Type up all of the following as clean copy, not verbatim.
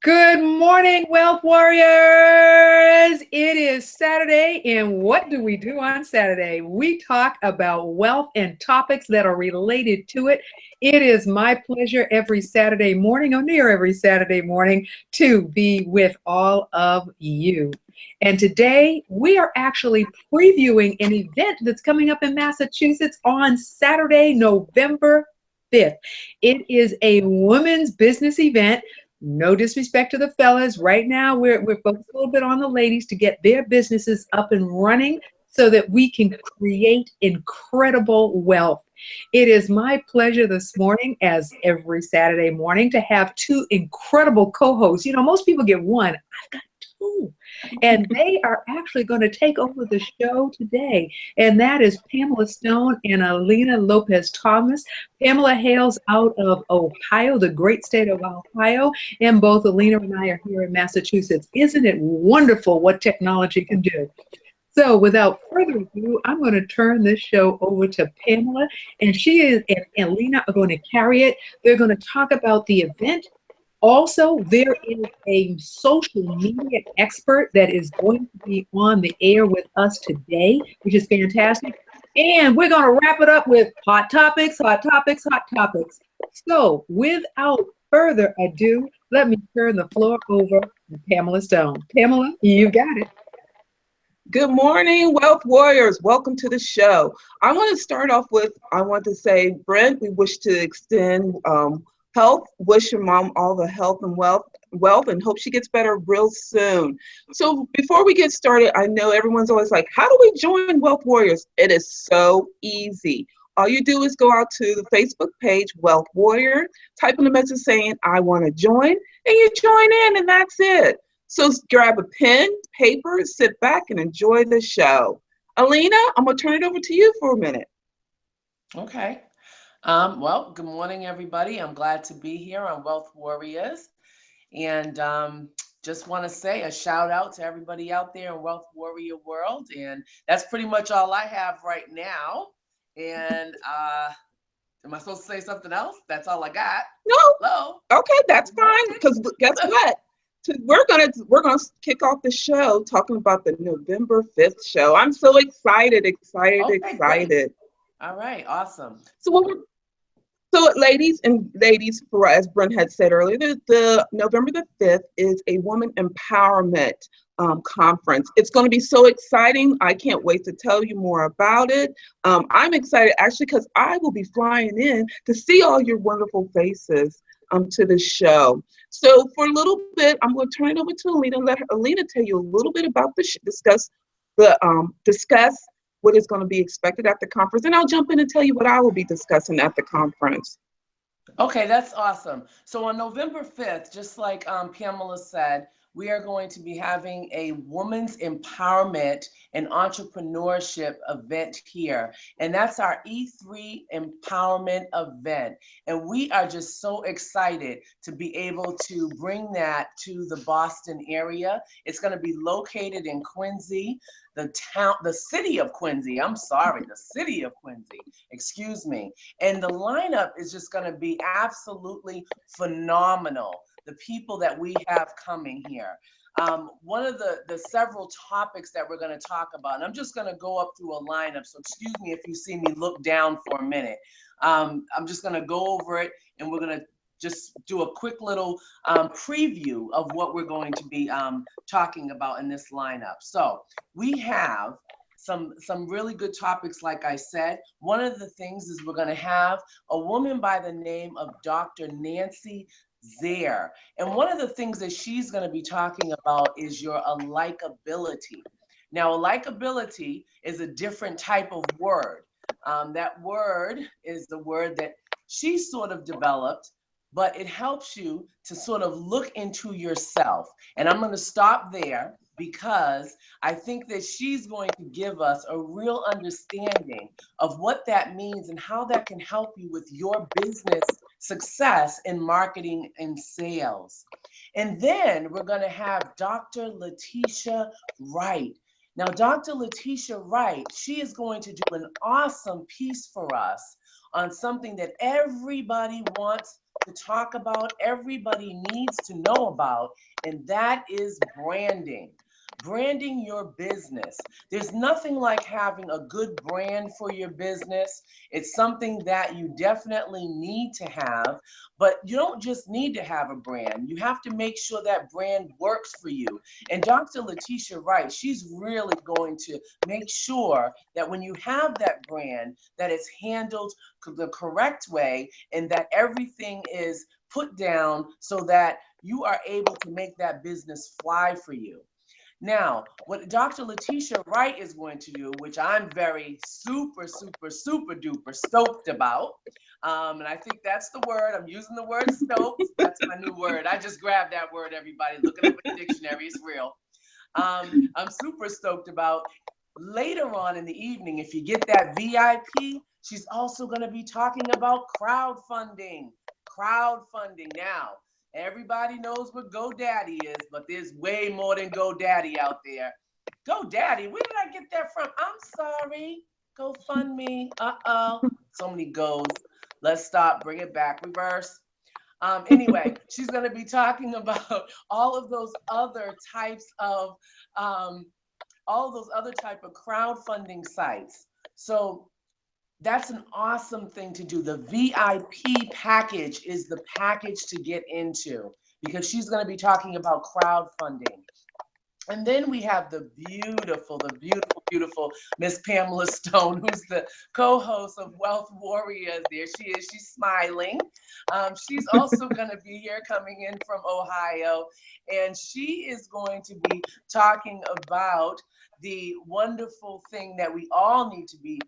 Good morning, Wealth Warriors. It is Saturday, and what do we do on Saturday? We talk about wealth and topics that are related to it. It is my pleasure every Saturday morning, or near every Saturday morning, to be with all of you. And today we are actually previewing an event that's coming up in Massachusetts on Saturday, November 5th. It is a women's business event. No disrespect to the fellas. Right now, we're focused a little bit on the ladies to get their businesses up and running so that we can create incredible wealth. It is my pleasure this morning, as every Saturday morning, to have two incredible co-hosts. Most people get one. I've got two. And they are actually going to take over the show today. And that is Pamela Stone and Alina Lopez Thomas. Pamela hails out of Ohio, the great state of Ohio, and both Alina and I are here in Massachusetts. Isn't it wonderful what technology can do? So without further ado, I'm going to turn this show over to Pamela, and and Alina are going to carry it. They're going to talk about the event. Also, there is a social media expert that is going to be on the air with us today, which is fantastic. And we're going to wrap it up with hot topics, hot topics, hot topics. So without further ado, let me turn the floor over to Pamela Stone. Pamela, you got it. Good morning, Wealth Warriors. Welcome to the show. I want to start off with, I want to say, Brent, we wish to extend health, wish your mom all the health and wealth, and hope she gets better real soon. So before we get started, I know everyone's always like, how do we join Wealth Warriors? It is so easy. All you do is go out to the Facebook page, Wealth Warrior, type in a message saying, I want to join, and you join in, and that's it. So grab a pen, paper, sit back, and enjoy the show. Alina, I'm going to turn it over to you for a minute. Okay. Well, good morning, everybody. I'm glad to be here on Wealth Warriors. And just want to say a shout out to everybody out there in Wealth Warrior world. And that's pretty much all I have right now. And am I supposed to say something else? That's all I got. No. Hello? Okay, that's fine. Because guess what? We're gonna kick off the show talking about the November 5th show. I'm so excited. Okay, great. All right, awesome. So ladies, as Brent had said earlier, the November the 5th is a woman empowerment conference. It's going to be so exciting. I can't wait to tell you more about it. I'm excited actually because I will be flying in to see all your wonderful faces to the show. So for a little bit, I'm going to turn it over to Alina and let Alina tell you a little bit about discuss what is going to be expected at the conference, and I'll jump in and tell you what I will be discussing at the conference. Okay, that's awesome. So on November 5th, just like Pamela said, we are going to be having a women's empowerment and entrepreneurship event here. And that's our E3 empowerment event. And we are just so excited to be able to bring that to the Boston area. It's going to be located in Quincy, the city of Quincy. The city of Quincy, excuse me. And the lineup is just going to be absolutely phenomenal. The people that we have coming here. One of the several topics that we're going to talk about, and I'm just going to go up through a lineup, so excuse me if you see me look down for a minute. I'm just going to go over it, and we're going to just do a quick little preview of what we're going to be talking about in this lineup. So we have some really good topics, like I said. One of the things is we're going to have a woman by the name of Dr. Nancy Zare. And one of the things that she's going to be talking about is your likability. Now, likability is a different type of word. That word is the word that she sort of developed, but it helps you to sort of look into yourself. And I'm going to stop there because I think that she's going to give us a real understanding of what that means and how that can help you with your business success in marketing and sales. And then we're going to have Dr. Letitia Wright. Now, Dr. Letitia Wright, she is going to do an awesome piece for us on something that everybody wants to talk about, everybody needs to know about, and that is branding. Branding your business. There's nothing like having a good brand for your business. It's something that you definitely need to have, but you don't just need to have a brand. You have to make sure that brand works for you. And Dr. Letitia Wright, she's really going to make sure that when you have that brand, that it's handled the correct way and that everything is put down so that you are able to make that business fly for you. Now, what Dr. Letitia Wright is going to do, which I'm very super duper stoked about, and I think that's the word, I'm using the word stoked, that's my new word. I just grabbed that word, everybody, look it up in the dictionary, it's real. I'm super stoked about later on in the evening, if you get that VIP, she's also going to be talking about crowdfunding. Crowdfunding. Now, everybody knows what GoDaddy is, but there's way more than GoDaddy out there. GoDaddy, where did I get that from? I'm sorry. GoFundMe. So many goes. Let's stop. Bring it back. Reverse. Anyway, she's going to be talking about all of those other types of crowdfunding sites. So that's an awesome thing to do. The VIP package is the package to get into because she's going to be talking about crowdfunding. And then we have the beautiful Miss Pamela Stone, who's the co-host of Wealth Warriors. There she is. She's smiling. She's also going to be here coming in from Ohio. And she is going to be talking about the wonderful thing that we all need to be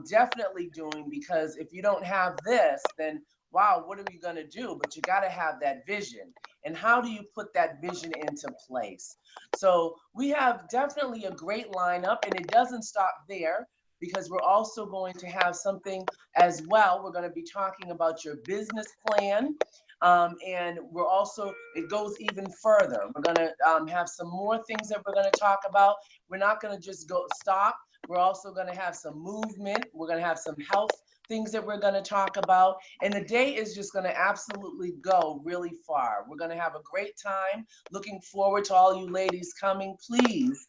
definitely doing, because if you don't have this, then wow, what are we going to do? But you got to have that vision. And how do you put that vision into place? So we have definitely a great lineup, and it doesn't stop there because we're also going to have something as well. We're going to be talking about your business plan. And we're also, it goes even further. We're going to have some more things that we're going to talk about. We're not going to just stop. We're also going to have some movement. We're going to have some health things that we're going to talk about. And the day is just going to absolutely go really far. We're going to have a great time. Looking forward to all you ladies coming. Please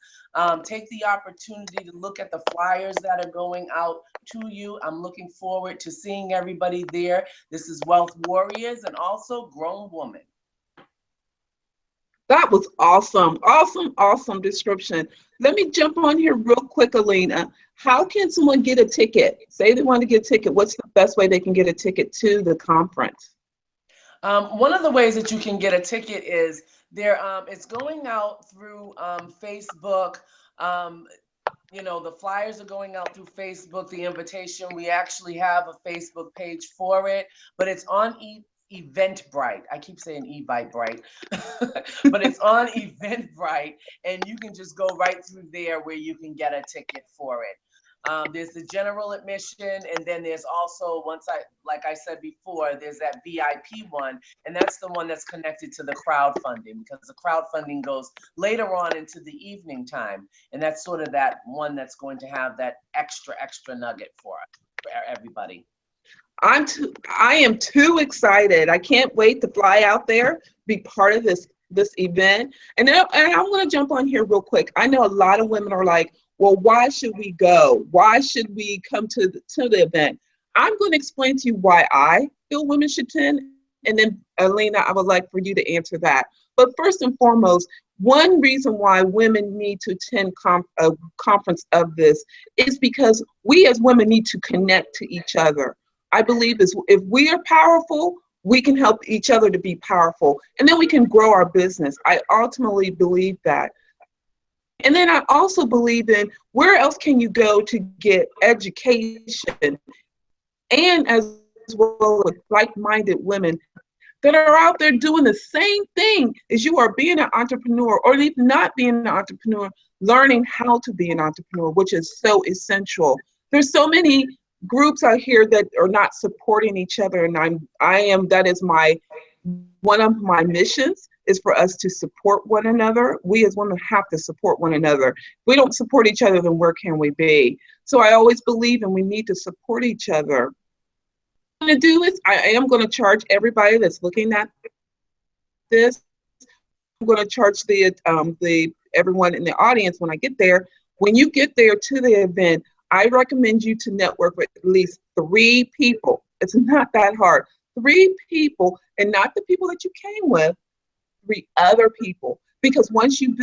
take the opportunity to look at the flyers that are going out to you. I'm looking forward to seeing everybody there. This is Wealth Warriors and also Grown Woman. That was awesome. Awesome description. Let me jump on here real quick, Alina. How can someone get a ticket? Say they want to get a ticket. What's the best way they can get a ticket to the conference? One of the ways that you can get a ticket is there. It's going out through Facebook. You know, the flyers are going out through Facebook, the invitation. We actually have a Facebook page for it, but it's on Eventbrite. I keep saying Eventbrite, but it's on Eventbrite, and you can just go right through there where you can get a ticket for it. There's the general admission, and then there's also, like I said before, there's that VIP one, and that's the one that's connected to the crowdfunding, because the crowdfunding goes later on into the evening time, and that's sort of that one that's going to have that extra nugget for everybody. I am too excited. I can't wait to fly out there, be part of this event. And I'm going to jump on here real quick. I know a lot of women are like, well, why should we go? Why should we come to the event? I'm going to explain to you why I feel women should attend. And then, Alina, I would like for you to answer that. But first and foremost, one reason why women need to attend a conference of this is because we as women need to connect to each other. I believe if we are powerful, we can help each other to be powerful, and then we can grow our business. I ultimately believe that. And then I also believe in where else can you go to get education, and as well with like-minded women that are out there doing the same thing as you are, being an entrepreneur, or even not being an entrepreneur, learning how to be an entrepreneur, which is so essential. There's so many groups out here that are not supporting each other, and that is one of my missions, is for us to support one another. We as women have to support one another. If we don't support each other, then where can we be? So I always believe, and we need to support each other. to do is I am going to charge everybody that's looking at this. I'm going to charge the everyone in the audience when I get there. When you get there to the event, I recommend you to network with at least 3 people. It's not that hard. 3 people, and not the people that you came with, 3 other people. Because once you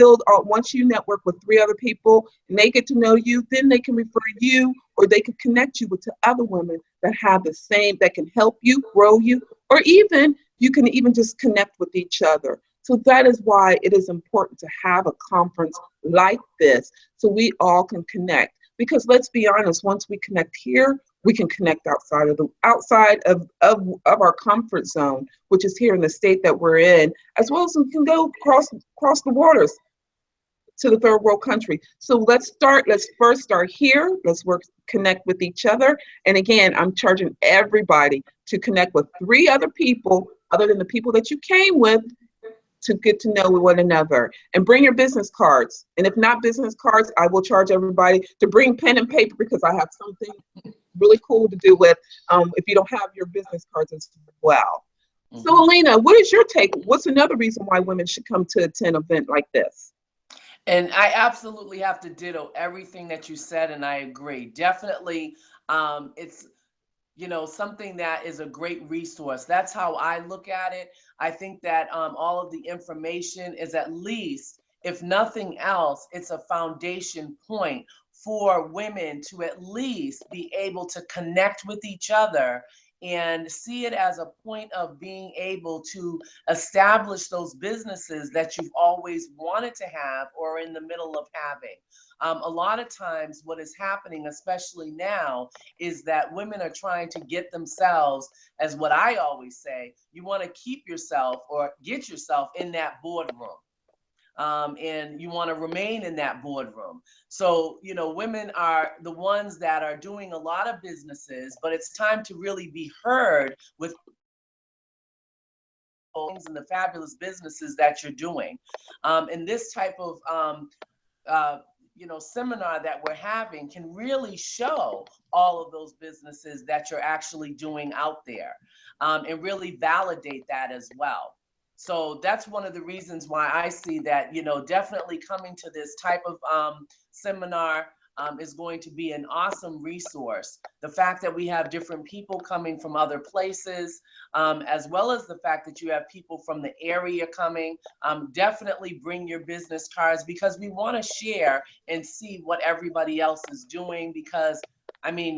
network with 3 other people and they get to know you, then they can refer you or they can connect you with to other women that have the same, that can help you, grow you, or even you can even just connect with each other. So that is why it is important to have a conference like this so we all can connect. Because let's be honest, once we connect here, we can connect outside of our comfort zone, which is here in the state that we're in, as well as we can go across the waters to the third world country. So let's first start here. Let's connect with each other. And again, I'm charging everybody to connect with 3 other people other than the people that you came with, to get to know one another, and bring your business cards. And if not business cards, I will charge everybody to bring pen and paper, because I have something really cool to do with if you don't have your business cards as well. Mm-hmm. So Alina, what is your take? What's another reason why women should come to attend an event like this? And I absolutely have to ditto everything that you said, and I agree. Definitely, it's something that is a great resource. That's how I look at it. I think that all of the information is, at least, if nothing else, it's a foundation point for women to at least be able to connect with each other and see it as a point of being able to establish those businesses that you've always wanted to have or are in the middle of having. A lot of times what is happening, especially now, is that women are trying to get themselves, as what I always say, you want to keep yourself or get yourself in that boardroom. And you want to remain in that boardroom. So, women are the ones that are doing a lot of businesses, but it's time to really be heard with things and the fabulous businesses that you're doing. And this type of seminar that we're having can really show all of those businesses that you're actually doing out there, and really validate that as well. So that's one of the reasons why I see that, definitely coming to this type of seminar is going to be an awesome resource. The fact that we have different people coming from other places, as well as the fact that you have people from the area coming, definitely bring your business cards, because we want to share and see what everybody else is doing. Because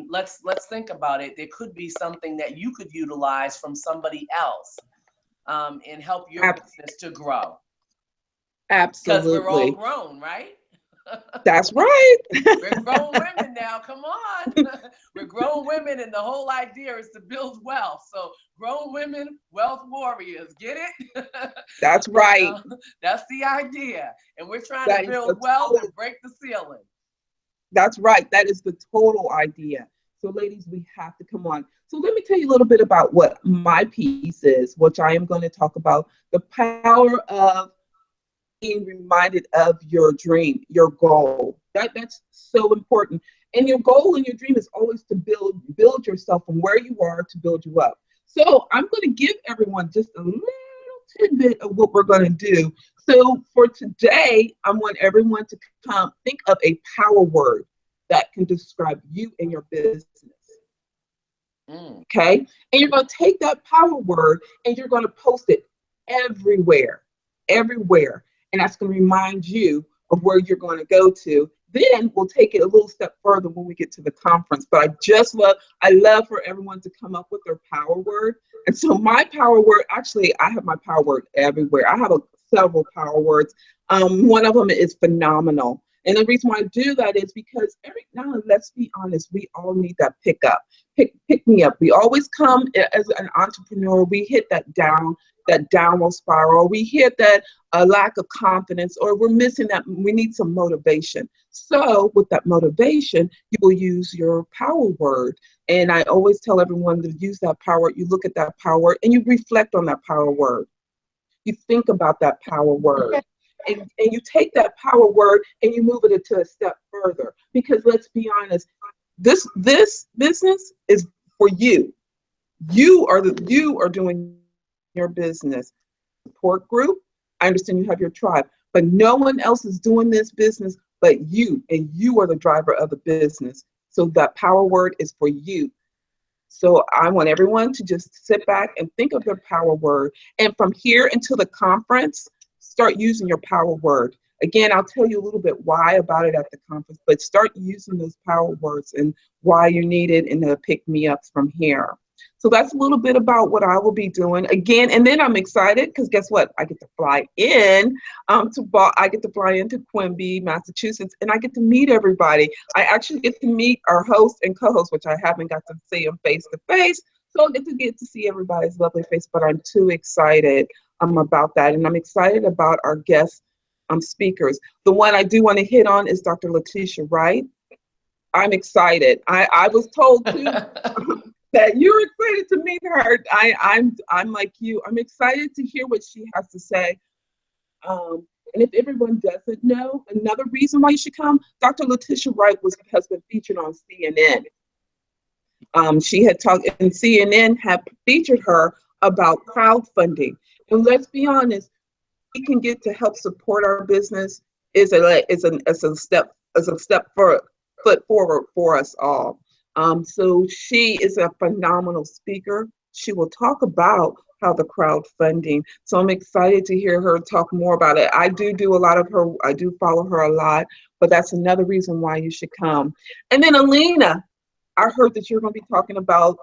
let's think about it. There could be something that you could utilize from somebody else, and help your business to grow. Absolutely. Because we're all grown, right? That's right. We're grown women now. Come on. We're grown women, and the whole idea is to build wealth. So grown women, wealth warriors. Get it? That's right. That's the idea. And we're trying to build wealth and break the ceiling. That's right. That is the total idea. So ladies, we have to come on. So let me tell you a little bit about what my piece is, which I am going to talk about the power of being reminded of your dream, your goal. That's so important. And your goal and your dream is always to build yourself from where you are to build you up. So I'm going to give everyone just a little tidbit of what we're going to do. So for today, I want everyone to think of a power word that can describe you and your business. Okay? And you're going to take that power word and you're going to post it everywhere. And that's going to remind you of where you're going to go to. Then we'll take it a little step further when we get to the conference. But I love for everyone to come up with their power word. And so my power word, actually, I have my power word everywhere. I have several power words. One of them is phenomenal. And the reason why I do that is because now, let's be honest, we all need that pick me up. We always come as an entrepreneur, we hit that downward spiral. We hit that lack of confidence, or we're missing that. We need some motivation. So with that motivation, you will use your power word. And I always tell everyone to use that power word. You look at that power word and you reflect on that power word. You think about that power word. And you take that power word and you move it to a step further. Because let's be honest, this business is for you. You are doing your business. Support group, I understand you have your tribe, but no one else is doing this business but you, and you are the driver of the business. So that power word is for you. So I want everyone to just sit back and think of their power word. And from here until the conference, start using your power word. Again, I'll tell you a little bit why about it at the conference, but start using those power words and why you need it and the pick me ups from here. So that's a little bit about what I will be doing again. And then I'm excited because guess what? I get to fly in I get to fly into Quimby, Massachusetts, and I get to meet everybody. I actually get to meet our host and co-host, which I haven't got to see them face to face. So I get to see everybody's lovely face, but I'm too excited about that. And I'm excited about our guest speakers. The one I do want to hit on is Dr. Letitia Wright. I'm excited. I was told to that you're excited to meet her. I'm like you. I'm excited to hear what she has to say. And if everyone doesn't know, another reason why you should come, Dr. Letitia Wright has been featured on CNN. She had talked, and CNN had featured her about crowdfunding. And let's be honest, we can get to help support our business is a step foot forward for us all. So she is a phenomenal speaker. She will talk about how the crowdfunding. So I'm excited to hear her talk more about it. I do follow her a lot, but that's another reason why you should come. And then Alina, I heard that you're going to be talking about.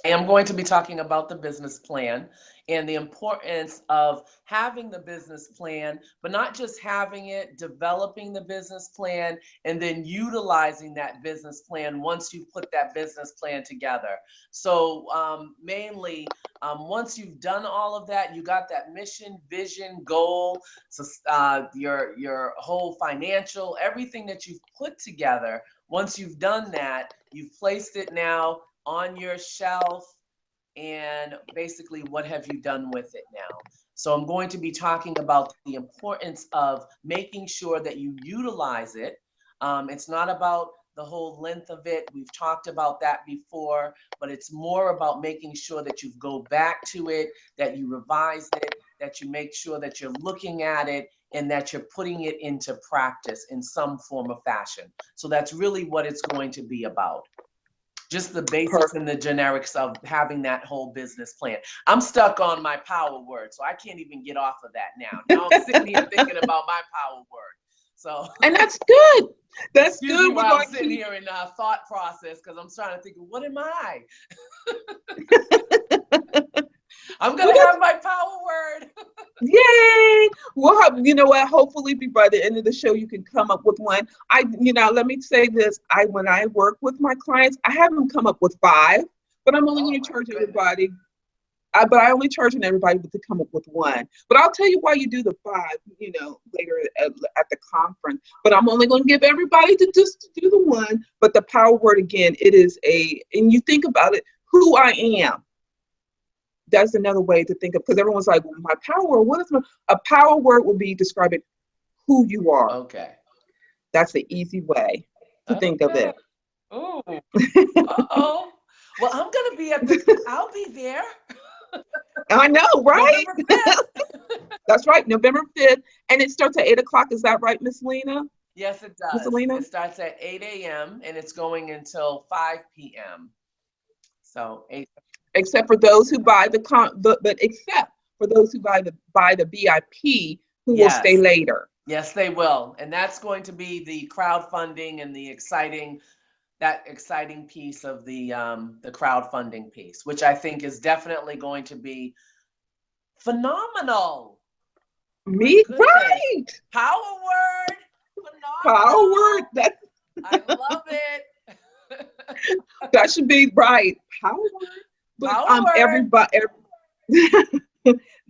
I am going to be talking about the business plan and the importance of having the business plan, but not just having it, developing the business plan, and then utilizing that business plan once you've put that business plan together. So mainly, once you've done all of that, you got that mission, vision, goal, so, your whole financial, everything that you've put together. Once you've done that, you've placed it now on your shelf, and basically what have you done with it now? So I'm going to be talking about the importance of making sure that you utilize it. It's not about the whole length of it. We've talked about that before, but it's more about making sure that you go back to it, that you revise it, that you make sure that you're looking at it, and that you're putting it into practice in some form of fashion. So that's really what it's going to be about. Just the basics and the generics of having that whole business plan. I'm stuck on my power word, so I can't even get off of that now. Now I'm sitting here thinking about my power word. So and that's good. That's good. While I'm sitting here in thought process because I'm trying to think, what am I? I'm gonna have my power word. Yay! We'll have, you know what? Hopefully, by the end of the show, you can come up with one. Let me say this: when I work with my clients, I have them come up with 5, but I'm only going to charge everybody. But I only charge everybody to come up with 1. But I'll tell you why you do the 5, later at the conference. But I'm only going to give everybody to just do the 1. But the power word again, and you think about it, who I am. That's another way to think of, because everyone's like, well, my power word, what is a power word would be describing who you are. Okay. That's the easy way to think of it. Oh, uh-oh. Well, I'm going to be I'll be there. I know, right? November 5th. That's right, November 5th. And it starts at 8 o'clock. Is that right, Miss Lena? Yes, it does. It starts at 8 a.m. and it's going until 5 p.m. So 8. Except for those who buy except for those who buy the VIP who will stay later. Yes, they will. And that's going to be the crowdfunding and the exciting piece of the crowdfunding piece, which I think is definitely going to be phenomenal. Right. Power word. Phenomenal. Power word. I love it. That should be right. Power word. But everybody,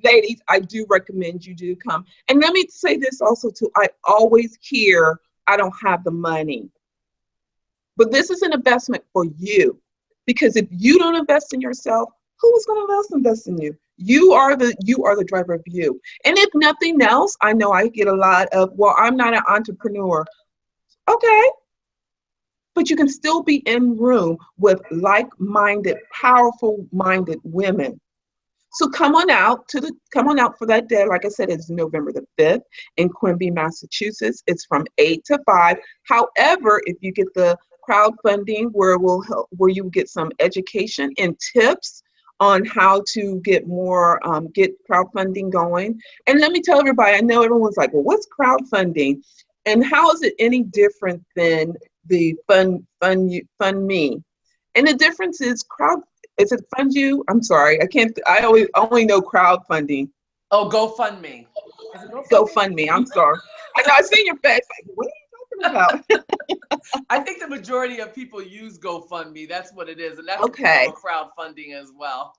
ladies, I do recommend you do come. And let me say this also too. I always hear, I don't have the money. But this is an investment for you. Because if you don't invest in yourself, who's going to invest in you? You are the driver of you. And if nothing else, I know I get a lot of, well, I'm not an entrepreneur. Okay. but you can still be in room with like-minded, powerful-minded women. So come on out for that day. Like I said, it's November the 5th in Quimby, Massachusetts. It's from 8 to 5. However, if you get the crowdfunding where you get some education and tips on how to get more, get crowdfunding going. And let me tell everybody, I know everyone's like, well, what's crowdfunding? And how is it any different than the Fund Me? And the difference is is it Fund You? I'm sorry, I only know crowdfunding. Oh, GoFundMe. Is it GoFundMe, I'm sorry. I know, I seen your face, like, what are you talking about? I think the majority of people use GoFundMe. That's what it is. And that's Okay. a crowdfunding as well.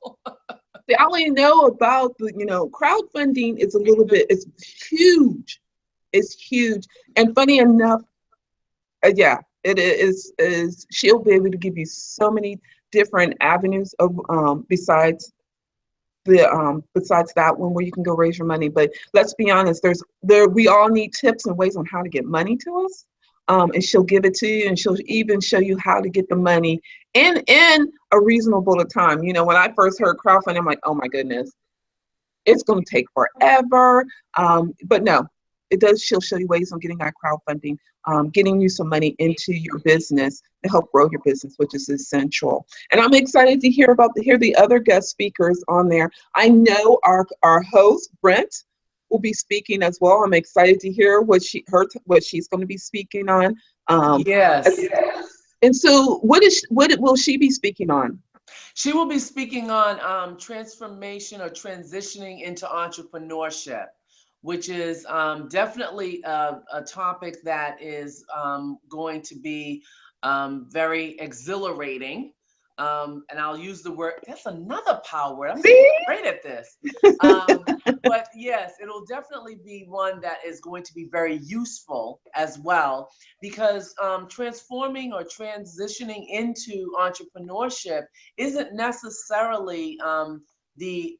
See, I only know about crowdfunding is a little bit, it's huge. It's huge. And funny enough, yeah, it is she'll be able to give you so many different avenues of besides that one where you can go raise your money. But let's be honest, we all need tips and ways on how to get money to us. And she'll give it to you, and she'll even show you how to get the money in a reasonable time. When I first heard crowdfunding, I'm like, oh my goodness, it's going to take forever. But no, it does. She'll show you ways on getting that crowdfunding, getting you some money into your business to help grow your business, which is essential. And I'm excited to hear the other guest speakers on there. I know our host, Brent, will be speaking as well. I'm excited to hear what she's going to be speaking on. Yes. And so what will she be speaking on? She will be speaking on transformation or transitioning into entrepreneurship, which is definitely a topic that is going to be very exhilarating. And I'll use the word, that's another power word. I'm great at this. But yes, it'll definitely be one that is going to be very useful as well, because transforming or transitioning into entrepreneurship isn't necessarily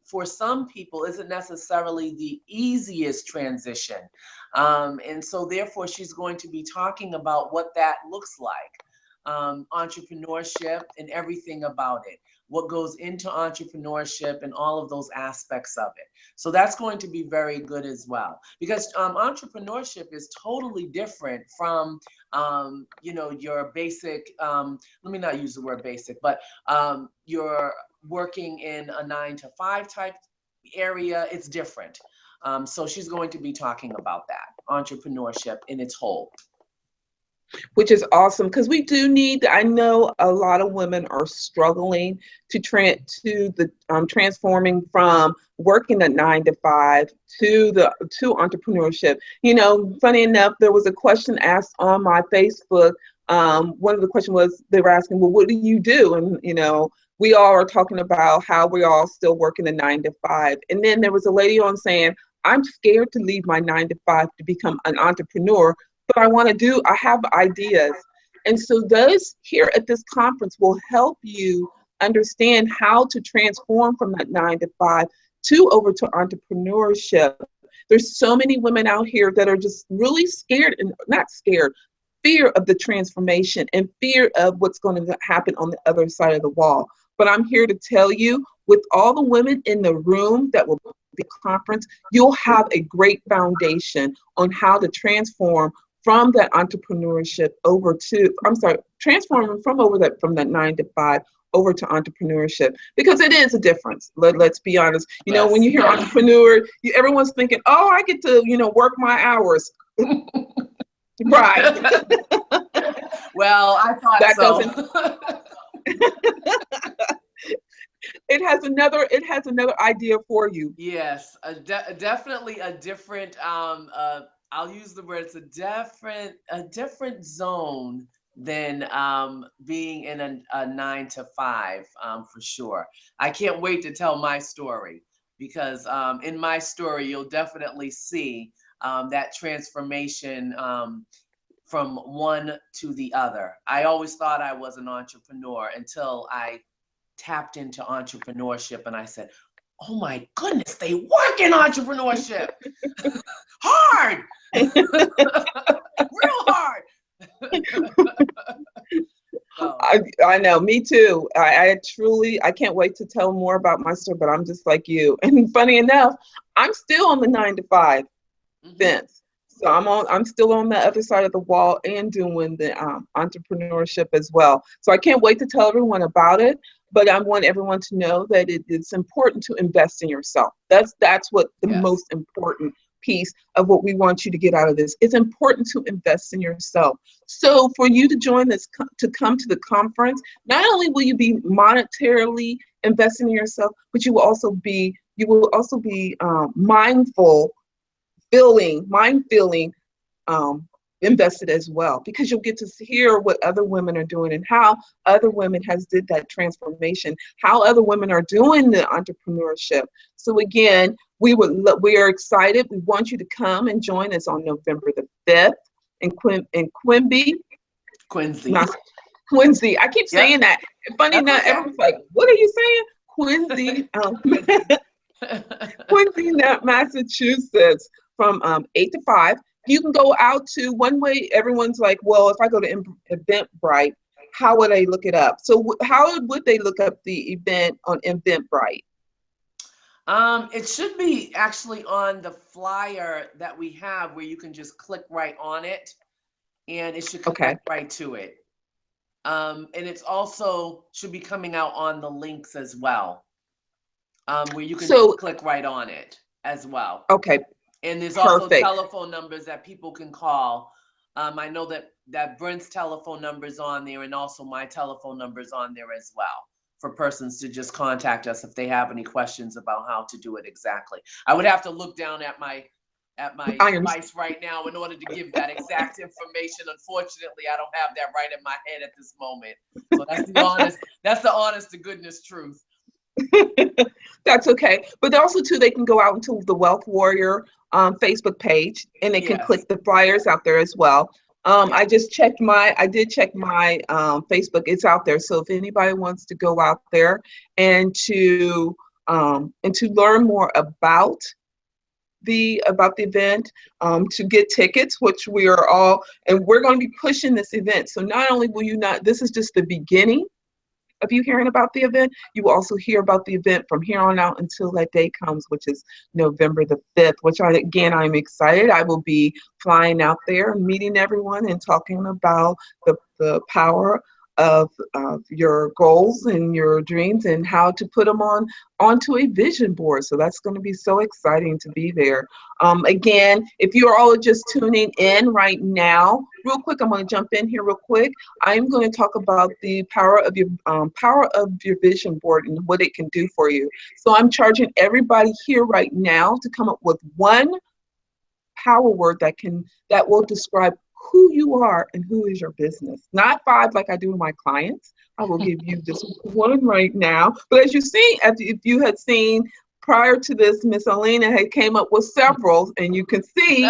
for some people, isn't necessarily the easiest transition. And so therefore, she's going to be talking about what that looks like. Entrepreneurship and everything about it, what goes into entrepreneurship and all of those aspects of it. So that's going to be very good as well, because entrepreneurship is totally different from your basic, let me not use the word basic, but your working in a 9-to-5 type area. It's different. So she's going to be talking about that, entrepreneurship in its whole. Which is awesome, because we do need, I know a lot of women are struggling to transforming from working a 9-to-5 to entrepreneurship. Funny enough, there was a question asked on my Facebook. One of the questions was, they were asking, well, what do you do? And we all are talking about how we all still working a 9-to-5. And then there was a lady on saying, I'm scared to leave my 9-to-5 to become an entrepreneur, but I have ideas. And so those here at this conference will help you understand how to transform from that 9-to-5 over to entrepreneurship. There's so many women out here that are just really scared, and not scared, fear of the transformation and fear of what's going to happen on the other side of the wall. But I'm here to tell you, with all the women in the room that will be at the conference, you'll have a great foundation on how to transform from that entrepreneurship transforming from that 9-to-5 over to entrepreneurship, because it is a difference. Let's be honest. Yes. When you hear entrepreneur, everyone's thinking, oh, I get to, work my hours. Right. Well, I thought that so. It has another idea for you. Yes, definitely a different, I'll use the word, it's a different zone than being in a 9-to-5, for sure. I can't wait to tell my story, because in my story, you'll definitely see that transformation from one to the other. I always thought I was an entrepreneur until I tapped into entrepreneurship, and I said, oh my goodness, they work in entrepreneurship. Hard. Real hard. go. I know, me too. I can't wait to tell more about my story, but I'm just like you. And funny enough, I'm still on the 9 to 5 fence. So I'm still on the other side of the wall and doing the entrepreneurship as well. So I can't wait to tell everyone about it. But I want everyone to know that it's important to invest in yourself. That's what the most important piece of what we want you to get out of this. It's important to invest in yourself. So for you to join this, to come to the conference, not only will you be monetarily investing in yourself, but you will also be mindful feeling invested as well, because you'll get to hear what other women are doing and how other women has did that transformation, how other women are doing the entrepreneurship. So again, we are excited. We want you to come and join us on November the 5th in Quincy. Quincy. I keep saying that. Funny enough, everyone's like, "What are you saying?" Quincy, Quincy, Massachusetts, from 8 to 5. You can go out to one way. Everyone's like, well, if I go to Eventbrite, how would I look it up? So how would they look up the event on Eventbrite? It should be actually on the flyer that we have, where you can just click right on it, and it should connect right to it. And it's also should be coming out on the links as well, where you can click right on it as well. Okay. And there's also telephone numbers that people can call. I know that Brent's telephone number is on there, and also my telephone number is on there as well, for persons to just contact us if they have any questions about how to do it exactly. I would have to look down at my device right now in order to give that exact information. Unfortunately, I don't have that right in my head at this moment. So that's the honest to goodness truth. That's okay. But also too, they can go out into the Wealth Warrior Facebook page, and they can click the flyers out there as well. I did check my Facebook. It's out there. So if anybody wants to go out there and to learn more about the event, to get tickets, which we are all, and we're going to be pushing this event. So not only will you not, this is just the beginning of you hearing about the event, you will also hear about the event from here on out until that day comes, which is November the 5th, which I'm excited. I will be flying out there, meeting everyone and talking about the power of your goals and your dreams and how to put them onto a vision board. So that's going to be so exciting to be there. Again, if you're all just tuning in right now, real quick, I'm going to jump in here real quick. I'm going to talk about the power of your vision board and what it can do for you. So I'm charging everybody here right now to come up with one power word that will describe who you are and who is your business. Not 5 like I do with my clients. I will give you just one right now. But as you see, if you had seen prior to this, Miss Alina had came up with several, and you can see.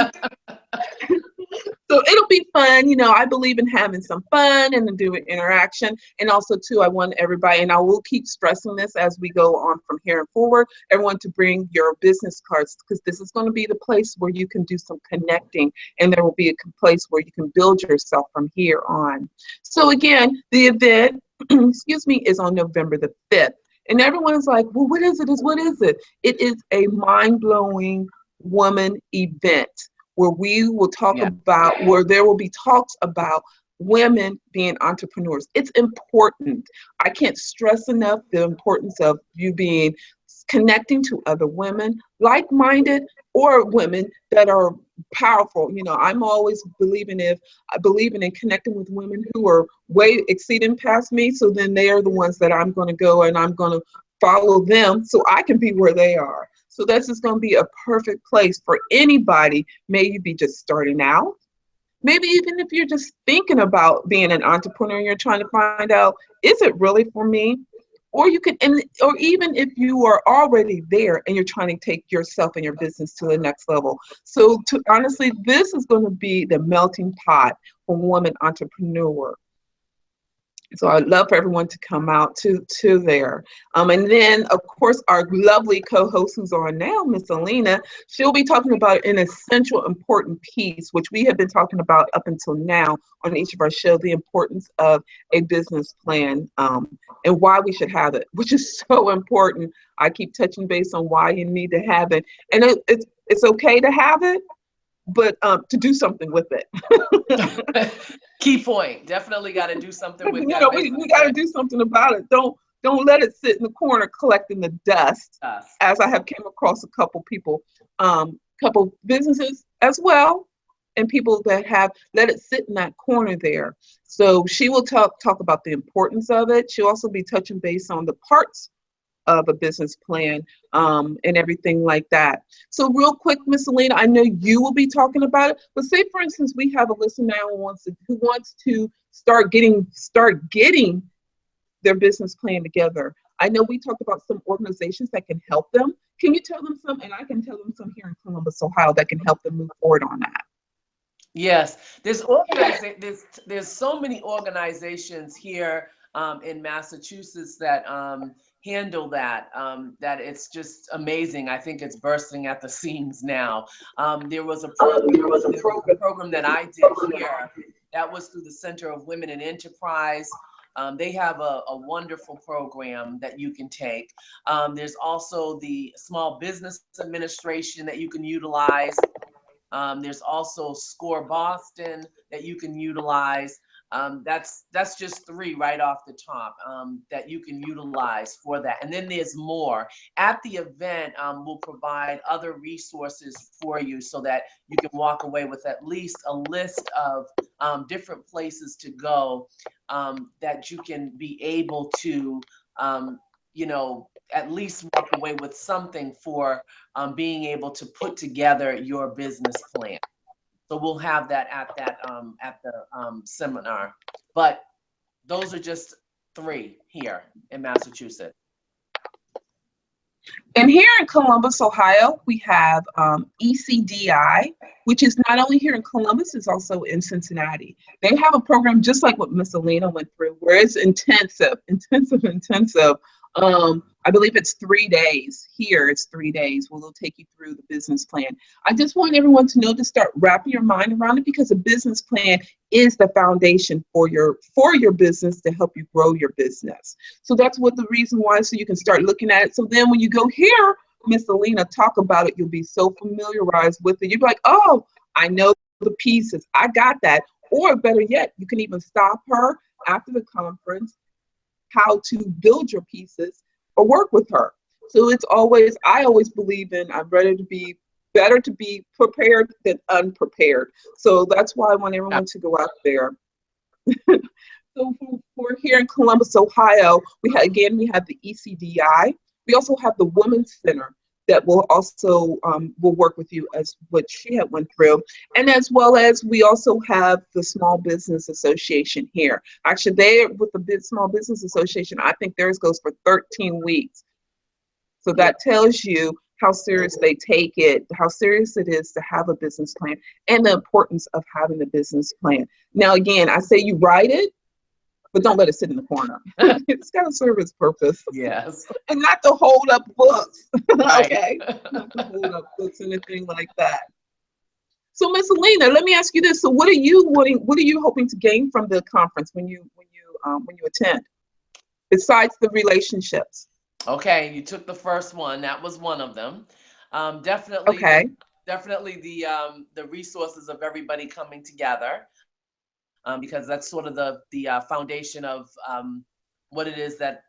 So it'll be fun. You know, I believe in having some fun and doing interaction. And also, too, I want everybody, and I will keep stressing this as we go on from here and forward, everyone to bring your business cards, because this is going to be the place where you can do some connecting, and there will be a place where you can build yourself from here on. So again, the event, excuse me, is on November the 5th. And everyone's like, well, what is it? What is it? It is a mind-blowing woman event, where we will talk about, where there will be talks about women being entrepreneurs. It's important. I can't stress enough the importance of you connecting to other women, like-minded, or women that are powerful. You know, I'm always believing in connecting with women who are way exceeding past me. So then they are the ones that I'm going to go and I'm going to follow them so I can be where they are. So this is going to be a perfect place for anybody. May you be just starting out. Maybe even if you're just thinking about being an entrepreneur and you're trying to find out, is it really for me? Or you can, or even if you are already there and you're trying to take yourself and your business to the next level. So honestly, this is going to be the melting pot for women entrepreneur. So I'd love for everyone to come out to there. And then, of course, our lovely co-host who's on now, Miss Alina, she'll be talking about an essential, important piece, which we have been talking about up until now on each of our shows, the importance of a business plan, and why we should have it, which is so important. I keep touching base on why you need to have it. And it's okay to have it, but to do something with it. Key point. Definitely got to do something with You that know, business we got to do something about it. Don't let it sit in the corner collecting the dust. plan. As I have came across a couple people, couple businesses as well, and people that have let it sit in that corner there. So she will talk about the importance of it. She'll also be touching base on the parts of a business plan, and everything like that. So real quick, Miss Alina, I know you will be talking about it, but say for instance, we have a listener now who wants to start getting their business plan together. I know we talked about some organizations that can help them. Can you tell them some, and I can tell them some here in Columbus, Ohio, that can help them move forward on that? Yes, there's so many organizations here in Massachusetts that handle that, that it's just amazing. I think it's bursting at the seams now. There was a program that I did here that was through the Center of Women in Enterprise. They have a wonderful program that you can take. There's also the Small Business Administration that you can utilize. There's also Score Boston that you can utilize. That's just three right off the top that you can utilize for that. And then there's more. At the event, we'll provide other resources for you so that you can walk away with at least a list of different places to go that you can be able to, at least walk away with something for being able to put together your business plan. So we'll have that at the seminar. But those are just three here in Massachusetts. And here in Columbus, Ohio, we have ECDI, which is not only here in Columbus, it's also in Cincinnati. They have a program just like what Miss Alina went through, where it's intensive. I believe it's 3 days. Here it's 3 days where they'll take you through the business plan. I just want everyone to know to start wrapping your mind around it, because a business plan is the foundation for your business to help you grow your business. So that's what the reason why, so you can start looking at it. So then when you go hear Miss Alina talk about it, you'll be so familiarized with it. You'll be like, oh, I know the pieces. I got that. Or better yet, you can even stop her after the conference, how to build your pieces, or work with her. So I always believe in, I'm ready to be better to be prepared than unprepared. So that's why I want everyone to go out there. So for here in Columbus, Ohio, we have the ECDI. We also have the Women's Center that will also will work with you as what she had went through. And as well as we also have the Small Business Association here. Actually, with the Small Business Association, I think theirs goes for 13 weeks. So that tells you how serious they take it, how serious it is to have a business plan, and the importance of having a business plan. Now, again, I say you write it, but don't let it sit in the corner. It's got to serve its purpose. Yes. And not to hold up books. Right. Okay? Not to hold up books, anything like that. So Miss Alina, let me ask you this. So what are you hoping to gain from the conference when you attend, besides the relationships? Okay, you took the first one. That was one of them. Definitely. Okay. Definitely the resources of everybody coming together, because that's sort of the foundation of what it is that,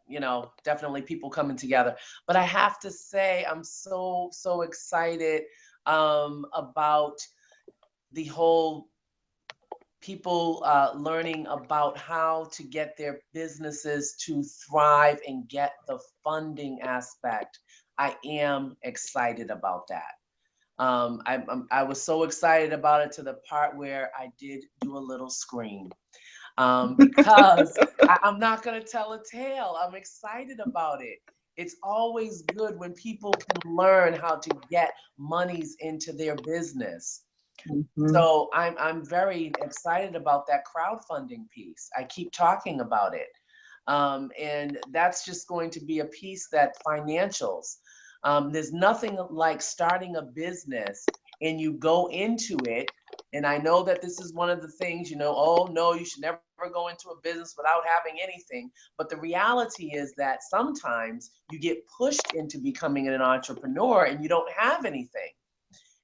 definitely people coming together. But I have to say, I'm so excited about the whole people learning about how to get their businesses to thrive and get the funding aspect. I am excited about that. I was so excited about it to the part where I did do a little scream, because I'm not going to tell a tale. I'm excited about it. It's always good when people can learn how to get monies into their business. Mhm. So I'm very excited about that crowdfunding piece. I keep talking about it. And that's just going to be a piece that financials. There's nothing like starting a business and you go into it. And I know that this is one of the things, oh no, you should never go into a business without having anything. But the reality is that sometimes you get pushed into becoming an entrepreneur and you don't have anything.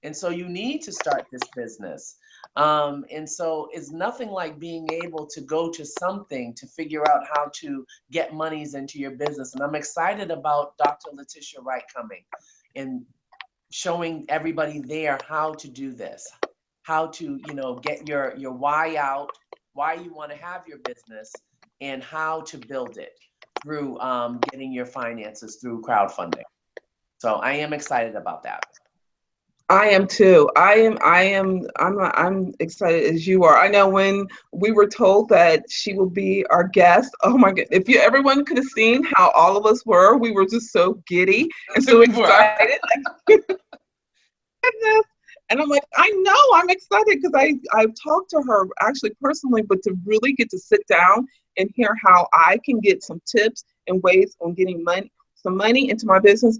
And so you need to start this business. And so it's nothing like being able to go to something to figure out how to get monies into your business. And I'm excited about Dr. Letitia Wright coming and showing everybody there how to do this, how to, get your why out, why you want to have your business, and how to build it through getting your finances through crowdfunding. So I am excited about that. I am too. I'm excited as you are. I know when we were told that she will be our guest, oh my God, everyone could have seen how all of us were, we were just so giddy and so excited. And I'm like, I know I'm excited because I've talked to her actually personally, but to really get to sit down and hear how I can get some tips and ways on getting some money into my business.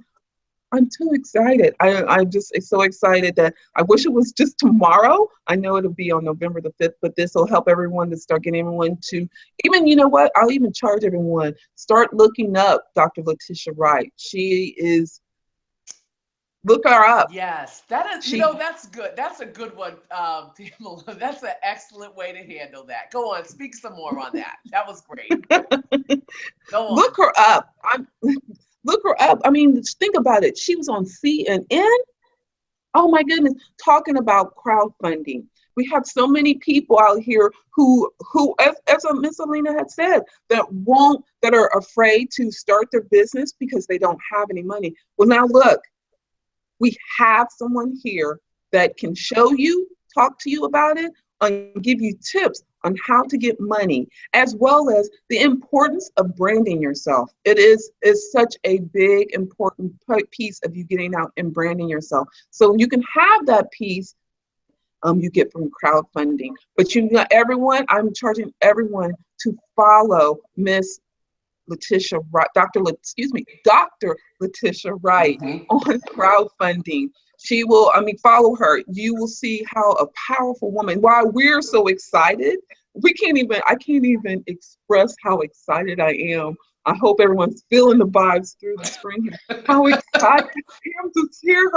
I'm too excited. I'm just so excited that I wish it was just tomorrow. I know it'll be on November the 5th, but this will help everyone to start getting everyone to even, you know what? I'll even charge everyone. Start looking up Dr. Letitia Wright. She is, look her up. Yes, that is, that's good. That's a good one, Pamela. That's an excellent way to handle that. Go on, speak some more on that. That was great. Go on. Look her up. Look her up. I mean, think about it. She was on CNN. Oh my goodness, talking about crowdfunding. We have so many people out here who as Miss Alina had said, that are afraid to start their business because they don't have any money. Well, now look, we have someone here that can show you, talk to you about it, and give you tips on how to get money, as well as the importance of branding yourself. It is such a big, important piece of you getting out and branding yourself. So you can have that piece you get from crowdfunding. But I'm charging everyone to follow Miss Letitia Wright, Dr. Letitia Wright on crowdfunding. She will, follow her. You will see how a powerful woman, why we're so excited. I can't even express how excited I am. I hope everyone's feeling the vibes through the screen here. How excited I am to hear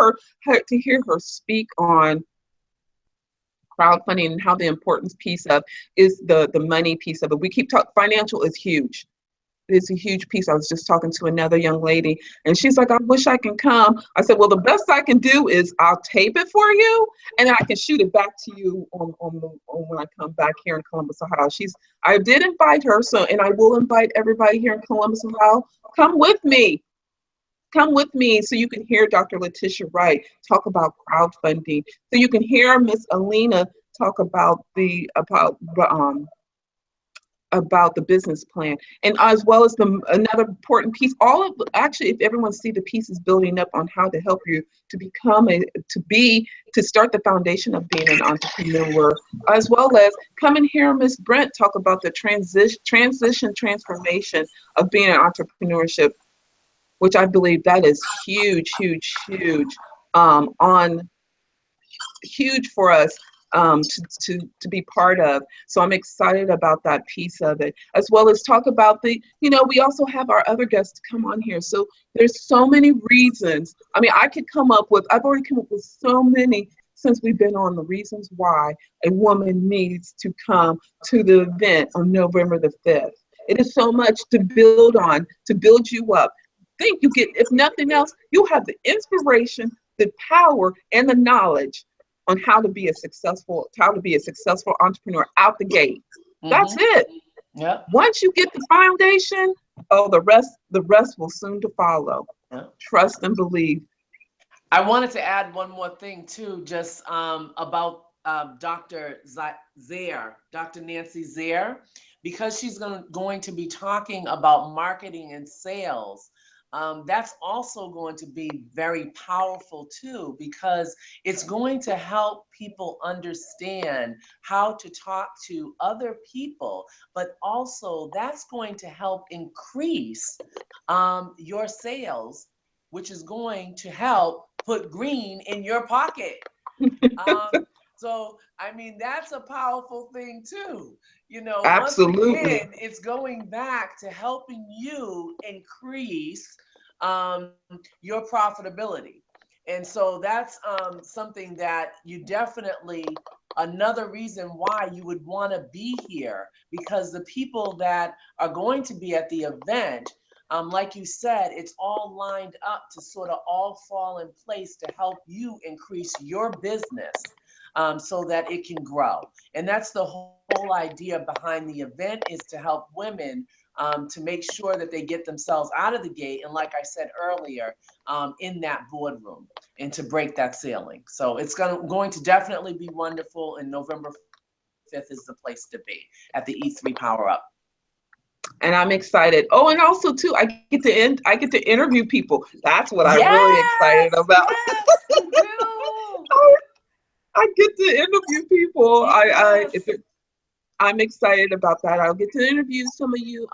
her speak on crowdfunding and how the importance piece of is the money piece of it. We keep talking, financial is huge. It's a huge piece. I was just talking to another young lady and she's like, I wish I can come. I said, well, the best I can do is I'll tape it for you and I can shoot it back to you on when I come back here in Columbus, Ohio. I did invite her, and I will invite everybody here in Columbus, Ohio. Come with me so you can hear Dr. Letitia Wright talk about crowdfunding. So you can hear Miss Alina talk about the business plan, and as well as another important piece. Actually, if everyone see the pieces building up on how to help you to start the foundation of being an entrepreneur, as well as come and hear Miss Brent talk about the transformation of being an entrepreneurship, which I believe that is huge huge for us to be part of. So I'm excited about that piece of it, as well as talk about we also have our other guests to come on here. So there's so many reasons. I've already come up with so many since we've been on, the reasons why a woman needs to come to the event on November the 5th. It is so much to build on, to build you up. Think you get, if nothing else, you have the inspiration, the power, and the knowledge on how to be a successful entrepreneur out the gate. That's it. Yeah. Once you get the foundation, the rest will soon to follow. Yeah. Trust and believe. I wanted to add one more thing too, just about Dr. Zaire, Dr. Nancy Zaire, because she's going to be talking about marketing and sales. that's also going to be very powerful too, because it's going to help people understand how to talk to other people, but also that's going to help increase your sales, which is going to help put green in your pocket. So, I mean, that's a powerful thing too. You know, once Absolutely. again, it's going back to helping you increase your profitability. And so that's something that you definitely, another reason why you would want to be here, because the people that are going to be at the event, like you said, it's all lined up to sort of all fall in place to help you increase your business, so that it can grow. And that's the whole idea behind the event, is to help women to make sure that they get themselves out of the gate. And like I said earlier, in that boardroom, and to break that ceiling. So it's going to definitely be wonderful. And November 5th is the place to be, at the E3 Power Up. And I'm excited. Oh, and also too, I get to interview people. That's what I'm really excited Yes, about. yes, you do. I get to interview people. Yes. I'm excited about that. I'll get to interview some of you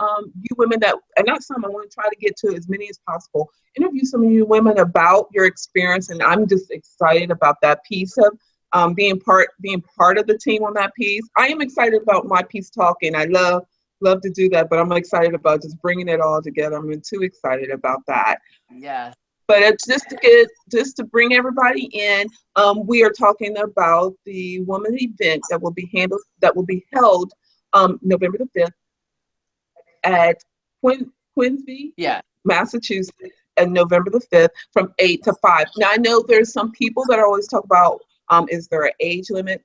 women that, and not some, I want to try to get to as many as possible. Interview some of you women about your experience, and I'm just excited about that piece of being part of the team on that piece. I am excited about my piece talking. I love to do that, but I'm excited about just bringing it all together. I'm too excited about that. Yes. But it's just to bring everybody in. We are talking about the women's event that will be held November the 5th at Quincy, Yeah. Massachusetts, and November the 5th from 8 to 5. Now I know there's some people that always talk about is there an age limit?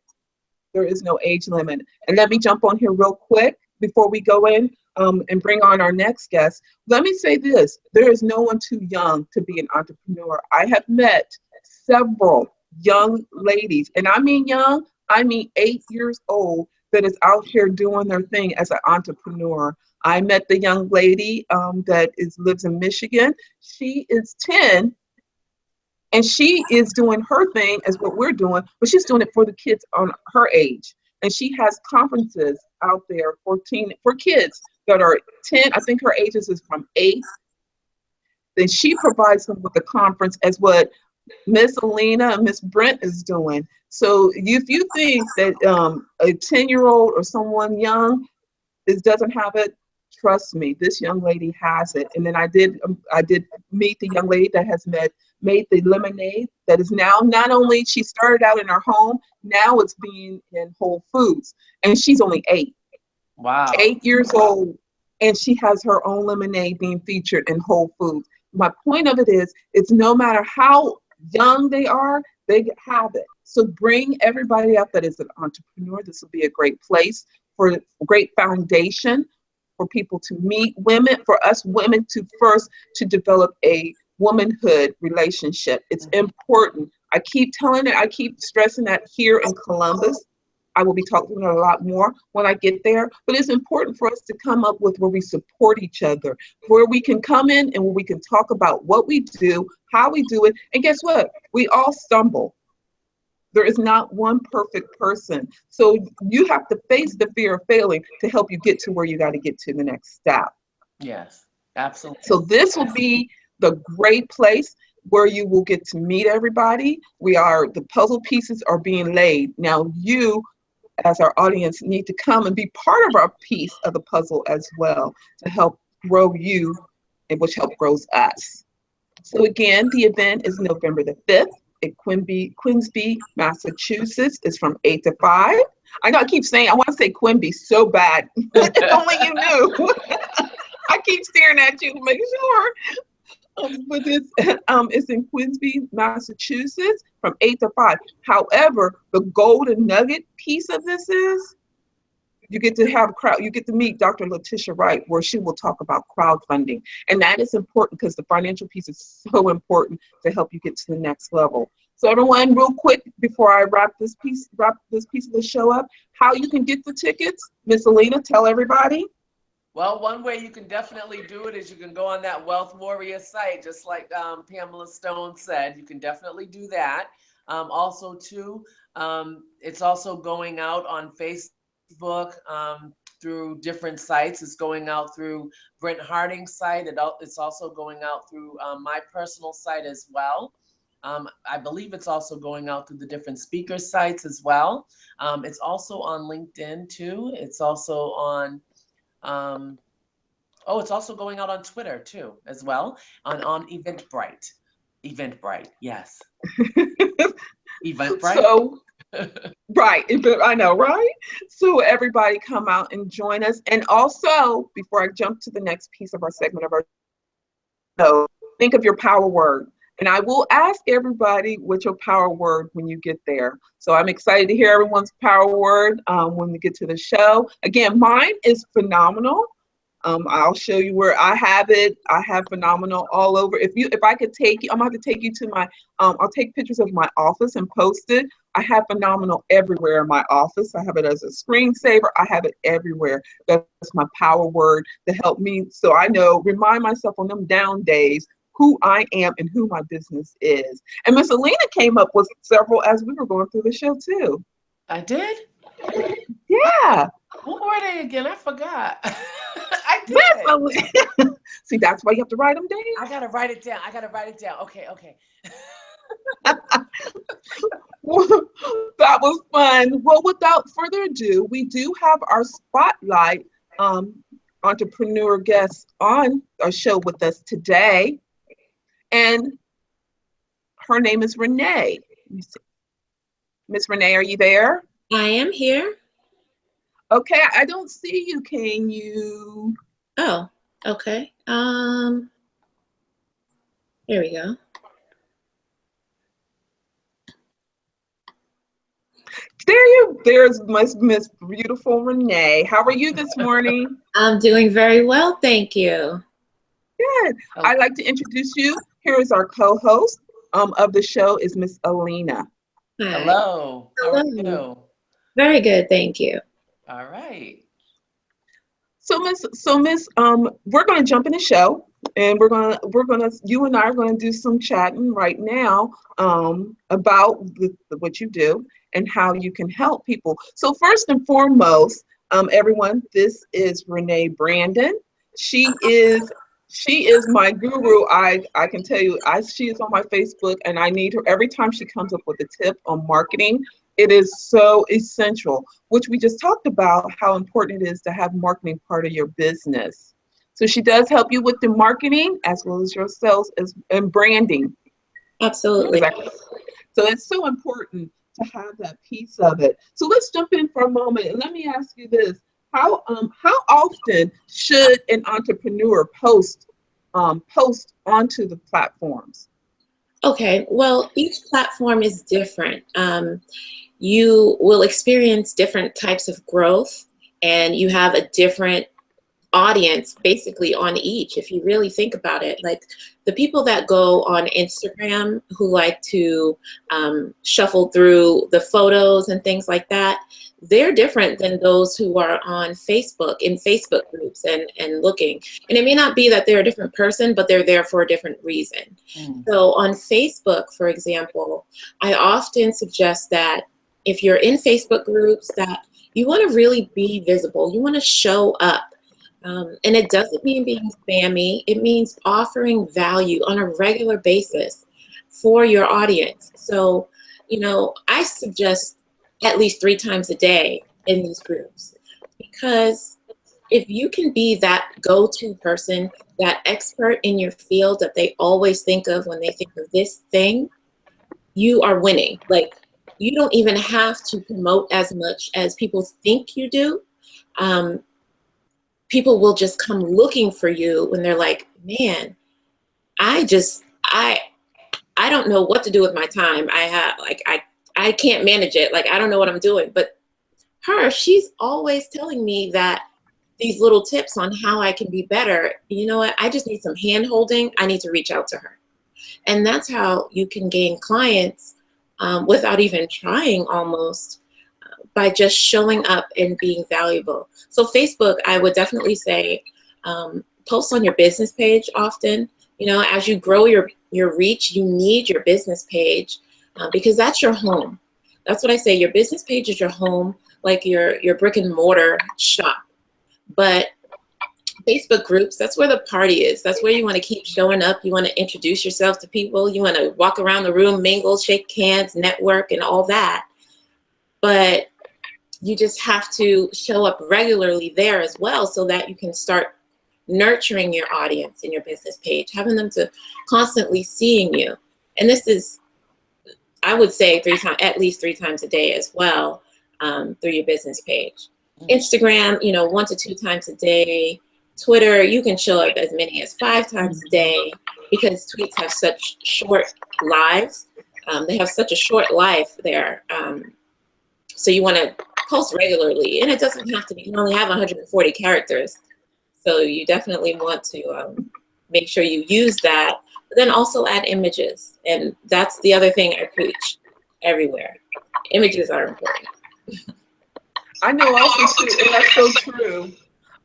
There is no age limit. And let me jump on here real quick before we go in and bring on our next guest. Let me say this: there is no one too young to be an entrepreneur. I have met several young ladies, and I mean young, I mean 8 years old, that is out here doing their thing as an entrepreneur. I met the young lady lives in Michigan. She is 10, and she is doing her thing as what we're doing, but she's doing it for the kids on her age. And she has conferences out there for kids that are 10. I think her ages is from 8. Then she provides them with the conference as what Miss Alina and Miss Brent is doing. So if you think that a 10-year-old or someone young doesn't have it, trust me, this young lady has it. And then I did meet the young lady that has made the lemonade that is now, not only she started out in her home, now it's being in Whole Foods, and she's only 8. Wow. 8 years old, and she has her own lemonade being featured in Whole Foods. My point of it is, it's no matter how young they are, they have it. So bring everybody up that is an entrepreneur. This will be a great place for a great foundation for people to meet women, for us women to develop a womanhood relationship. It's important. I keep stressing that here in Columbus. I will be talking about it a lot more when I get there, but it's important for us to come up with where we support each other, where we can come in and where we can talk about what we do, how we do it. And guess what? We all stumble. There is not one perfect person. So you have to face the fear of failing to help you get to where you got to get to the next step. Yes, absolutely. So this will be the great place where you will get to meet everybody. The puzzle pieces are being laid. Now you, as our audience, need to come and be part of our piece of the puzzle as well to help grow you, and which help grows us. So again, the event is November the 5th at Quincy, Massachusetts. It's from 8 to 5. I know I keep saying, I want to say Quimby so bad. If only you knew. I keep staring at you to make sure. But it's in Quincy, Massachusetts from 8 to 5. However, the golden nugget piece of this is you get to meet Dr. Letitia Wright, where she will talk about crowdfunding. And that is important because the financial piece is so important to help you get to the next level. So everyone, real quick, before I wrap this piece of the show up, how you can get the tickets. Miss Alina, tell everybody. Well, one way you can definitely do it is you can go on that Wealth Warrior site, just like Pamela Stone said. You can definitely do that. Also, too, it's also going out on Facebook through different sites. It's going out through Brent Harding's site. It's also going out through my personal site as well. I believe it's also going out through the different speaker sites as well. It's also on LinkedIn too. It's also on, it's also going out on Twitter too, as well, on Eventbrite. Eventbrite, yes. Eventbrite. So, right, I know, right? So everybody come out and join us. And also, before I jump to the next piece of our segment of our show, think of your power word. And I will ask everybody what your power word when you get there. So I'm excited to hear everyone's power word when we get to the show. Again, mine is phenomenal. I'll show you where I have it. I have phenomenal all over. If I could take you, I'm going to take you to my, I'll take pictures of my office and post it. I have phenomenal everywhere in my office. I have it as a screensaver. I have it everywhere. That's my power word to help me. So I know, remind myself on them down days who I am and who my business is. And Miss Alina came up with several as we were going through the show too. I did? Yeah. What were they again? I forgot. I did. See, that's why you have to write them down. I gotta write it down. Okay. That was fun. Well, without further ado, we do have our spotlight entrepreneur guest on our show with us today. And her name is Renee. Miss Renee, are you there? I am here. Okay, I don't see you. Can you? Oh, okay. Here we go. There's Miss Beautiful Renee. How are you this morning? I'm doing very well, thank you. Good. I'd like to introduce you. Here is our co-host of the show is Miss Alina. Hi. Hello. How are Hello. you? Very good, thank you. All right. So Miss, we're gonna jump in the show, and you and I are gonna do some chatting right now about what you do and how you can help people. So first and foremost, everyone, this is Renee Brandon. She is my guru. I can tell you, she is on my Facebook, and I need her every time she comes up with a tip on marketing. It is so essential, which we just talked about how important it is to have marketing part of your business. So she does help you with the marketing as well as your sales and branding. Absolutely. Exactly. So it's so important to have that piece of it. So let's jump in for a moment and let me ask you this. How often should an entrepreneur post onto the platforms? Okay, well, each platform is different. You will experience different types of growth, and you have a different audience basically on each, if you really think about it. Like the people that go on Instagram who like to shuffle through the photos and things like that, they're different than those who are on Facebook, in Facebook groups and looking. And it may not be that they're a different person, but they're there for a different reason. So on Facebook, for example, I often suggest that if you're in Facebook groups, that you want to really be visible. You want to show up. And it doesn't mean being spammy. It means offering value on a regular basis for your audience. So, I suggest at least 3 times a day in these groups, because if you can be that go-to person, that expert in your field that they always think of when they think of this thing, you are winning. Like, you don't even have to promote as much as people think you do. People will just come looking for you when they're like, man, I don't know what to do with my time. I can't manage it. Like, I don't know what I'm doing. But she's always telling me that these little tips on how I can be better. You know what? I just need some hand holding. I need to reach out to her. And that's how you can gain clients without even trying almost. by just showing up and being valuable. So Facebook, I would definitely say, post on your business page often. You know, as you grow your reach, you need your business page because that's your home. That's what I say. Your business page is your home, like your brick and mortar shop. But Facebook groups, that's where the party is. That's where you want to keep showing up. You want to introduce yourself to people. You want to walk around the room, mingle, shake hands, network, and all that. But you just have to show up regularly there as well so that you can start nurturing your audience in your business page, having them to constantly seeing you. And this is, I would say, at least three times a day as well, through your business page. Instagram, 1 to 2 times a day. Twitter, you can show up as many as 5 times a day because tweets have such short lives. They have such a short life there. So you want to post regularly, and it doesn't have to be, you only have 140 characters. So you definitely want to make sure you use that, but then also add images. And that's the other thing I preach everywhere. Images are important. I know also too, and that's so true.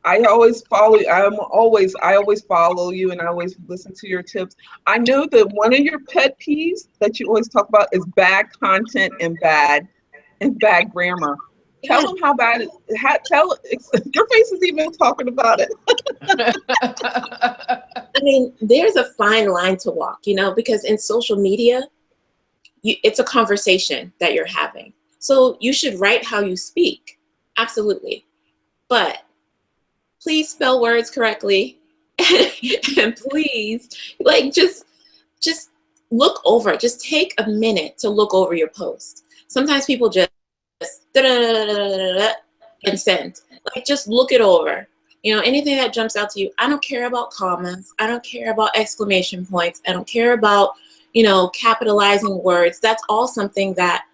I always follow you. I always follow you, and I always listen to your tips. I know that one of your pet peeves that you always talk about is bad content and bad grammar. Tell them how bad it. Your face is even talking about it. I mean, there's a fine line to walk, because in social media, it's a conversation that you're having. So you should write how you speak, absolutely. But please spell words correctly, and please, just look over. Just take a minute to look over your post. Sometimes people just and send. Just look it over. Anything that jumps out to you. I don't care about commas. I don't care about exclamation points. I don't care about, capitalizing words. That's all something that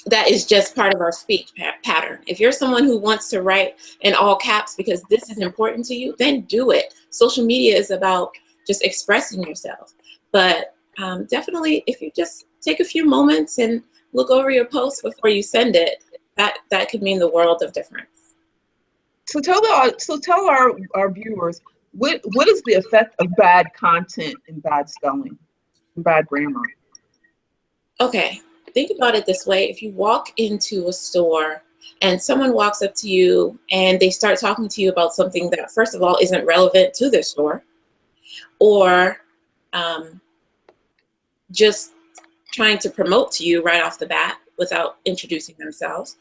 that is just part of our speech pattern. If you're someone who wants to write in all caps because this is important to you, then do it. Social media is about just expressing yourself. But definitely, if you just take a few moments and look over your post before you send it, that could mean the world of difference. So tell our viewers, what is the effect of bad content and bad spelling and bad grammar? Okay, think about it this way. If you walk into a store and someone walks up to you and they start talking to you about something that, first of all, isn't relevant to their store, or just trying to promote to you right off the bat without introducing themselves,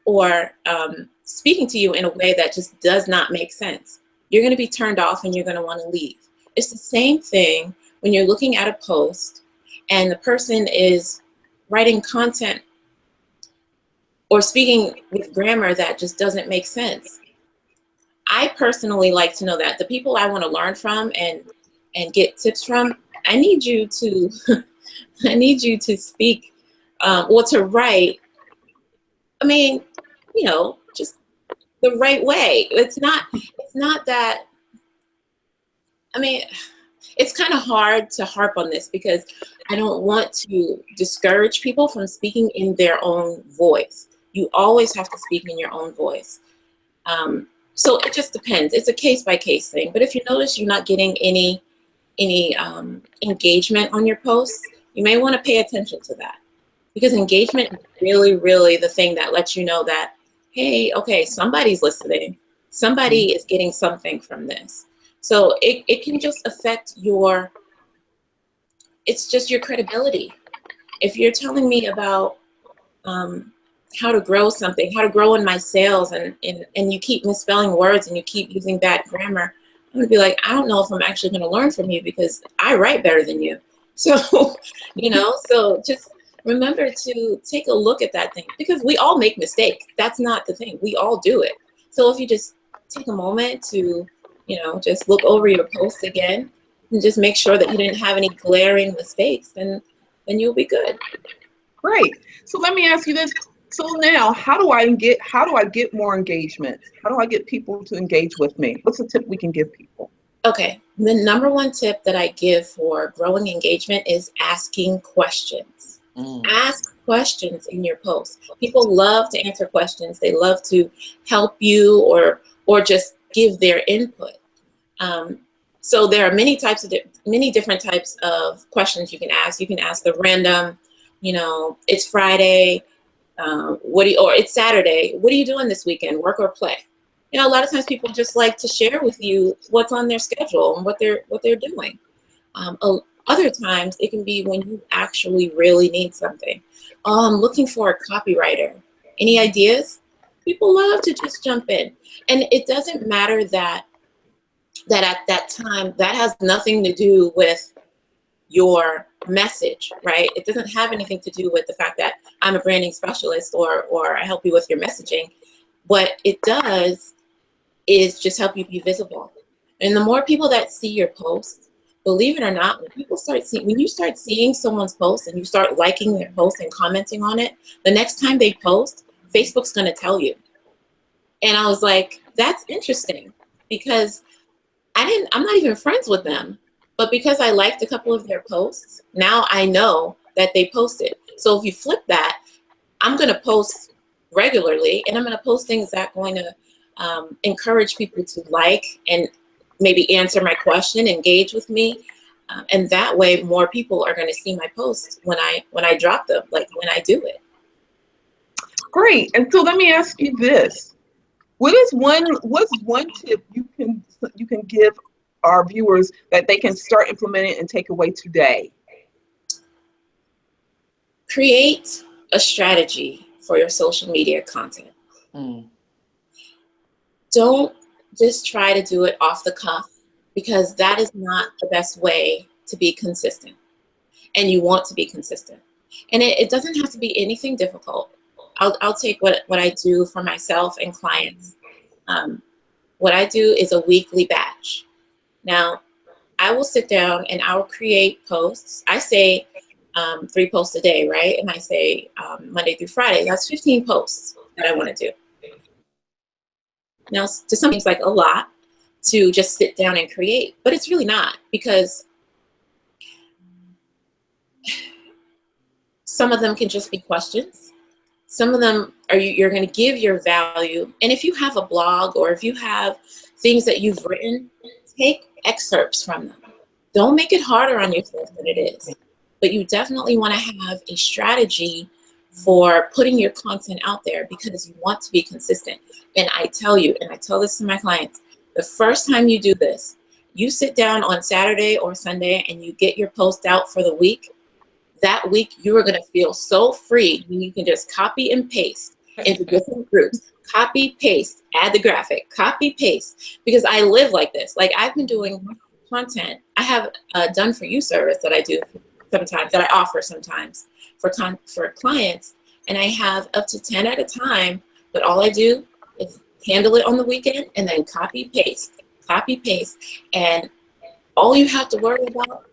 or speaking to you in a way that just does not make sense, you're going to be turned off and you're going to want to leave. It's the same thing when you're looking at a post and the person is writing content or speaking with grammar that just doesn't make sense. I personally like to know that the people I want to learn from and get tips from, I need you to I need you to speak or to write, just the right way. It's not that, it's kind of hard to harp on this because I don't want to discourage people from speaking in their own voice. You always have to speak in your own voice. So it just depends. It's a case-by-case thing. But if you notice you're not getting any engagement on your posts, you may want to pay attention to that. Because engagement is really, really the thing that lets you know that, hey, okay, somebody's listening. Somebody is getting something from this. So it can just affect it's just your credibility. If you're telling me about how to grow something, how to grow in my sales, and you keep misspelling words and you keep using bad grammar, I'm gonna be like, I don't know if I'm actually gonna learn from you because I write better than you. So, so just remember to take a look at that thing because we all make mistakes. That's not the thing. We all do it. So if you just take a moment to, just look over your posts again and just make sure that you didn't have any glaring mistakes, then you'll be good. Great. So let me ask you this. So now, how do I get more engagement? How do I get people to engage with me? What's a tip we can give people? Okay, the number one tip that I give for growing engagement is asking questions. Ask questions in your posts. People love to answer questions. They love to help you or just give their input. So there are many different types of questions you can ask. You can ask the random, it's Friday, or it's Saturday. What are you doing this weekend? Work or play? A lot of times people just like to share with you what's on their schedule and what they're doing. Other times it can be when you actually really need something. Oh, I'm looking for a copywriter. Any ideas? People love to just jump in. And it doesn't matter that at that time, that has nothing to do with your message, right? It doesn't have anything to do with the fact that I'm a branding specialist or I help you with your messaging. What it does is just help you be visible. And the more people that see your posts, believe it or not, when you start seeing someone's post and you start liking their post and commenting on it, the next time they post, Facebook's going to tell you. And I was like, that's interesting, because I'm not even friends with them, but because I liked a couple of their posts, now I know that they posted. So if you flip that, I'm going to post regularly, and I'm going to post things that are going to encourage people to like and maybe answer my question, engage with me. And that way more people are going to see my posts when I drop them, like when I do it. Great. And so let me ask you this. What's one tip you can give our viewers that they can start implementing and take away today? Create a strategy for your social media content. Don't just try to do it off the cuff, because that is not the best way to be consistent. And you want to be consistent. And it doesn't have to be anything difficult. I'll take what I do for myself and clients. What I do is a weekly batch. Now, I will sit down and I'll create posts. I say 3 posts a day, right? And I say Monday through Friday. That's 15 posts that I want to do. Now, to some seems like a lot to just sit down and create, but it's really not, because some of them can just be questions. Some of them you're going to give your value. And if you have a blog or if you have things that you've written, take excerpts from them. Don't make it harder on yourself than it is. But you definitely want to have a strategy for putting your content out there, because you want to be consistent. And I tell you, and I tell this to my clients, the first time you do this, you sit down on Saturday or Sunday and you get your post out for the week. That week, you are going to feel so free when you can just copy and paste into different groups. Copy, paste, add the graphic, copy, paste. Because I live like this. Like, I've been doing content. I have a done for you service that I do sometimes, that I offer sometimes for clients. And I have up to 10 at a time. But all I do is handle it on the weekend and then copy, paste. And all you have to worry about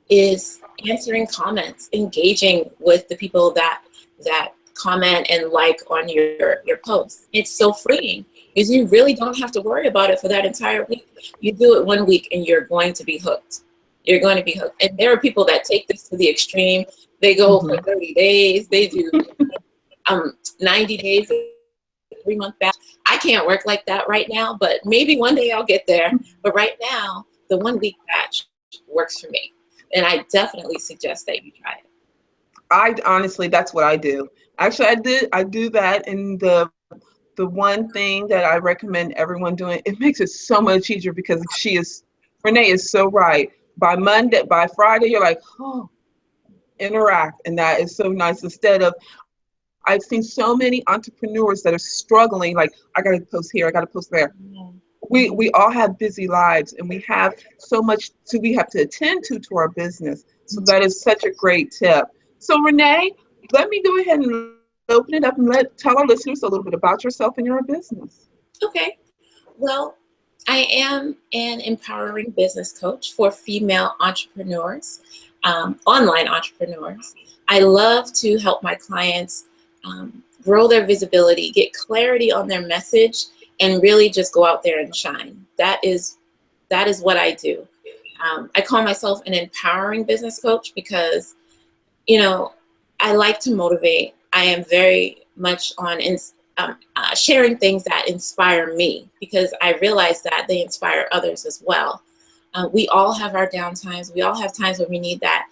is answering comments, engaging with the people that comment and like on your posts. It's so freeing, because you really don't have to worry about it for that entire week. You do it 1 week and you're going to be hooked. You're going to be hooked. And there are people that take this to the extreme. They go for 30 days. They do 90 days, 3-month batch. I can't work like that right now, but maybe one day I'll get there. But right now, the 1 week batch works for me. And I definitely suggest that you try it. Honestly, that's what I do. Actually, I do that. And the one thing that I recommend everyone doing, it makes it so much easier, because Renee is so right. By Friday, you're like, oh, interact. And that is so nice. Instead of, I've seen so many entrepreneurs that are struggling, like, I got to post here, I got to post there. We all have busy lives, and we have so much we have to attend to our business. So that is such a great tip. So Renee, let me go ahead and open it up and tell our listeners a little bit about yourself and your business. Okay. Well, I am an empowering business coach for female entrepreneurs, online entrepreneurs. I love to help my clients grow their visibility, get clarity on their message, and really just go out there and shine. That is what I do. I call myself an empowering business coach because, I like to motivate. I am very much on sharing things that inspire me, because I realize that they inspire others as well. We all have our down times. We all have times when we need that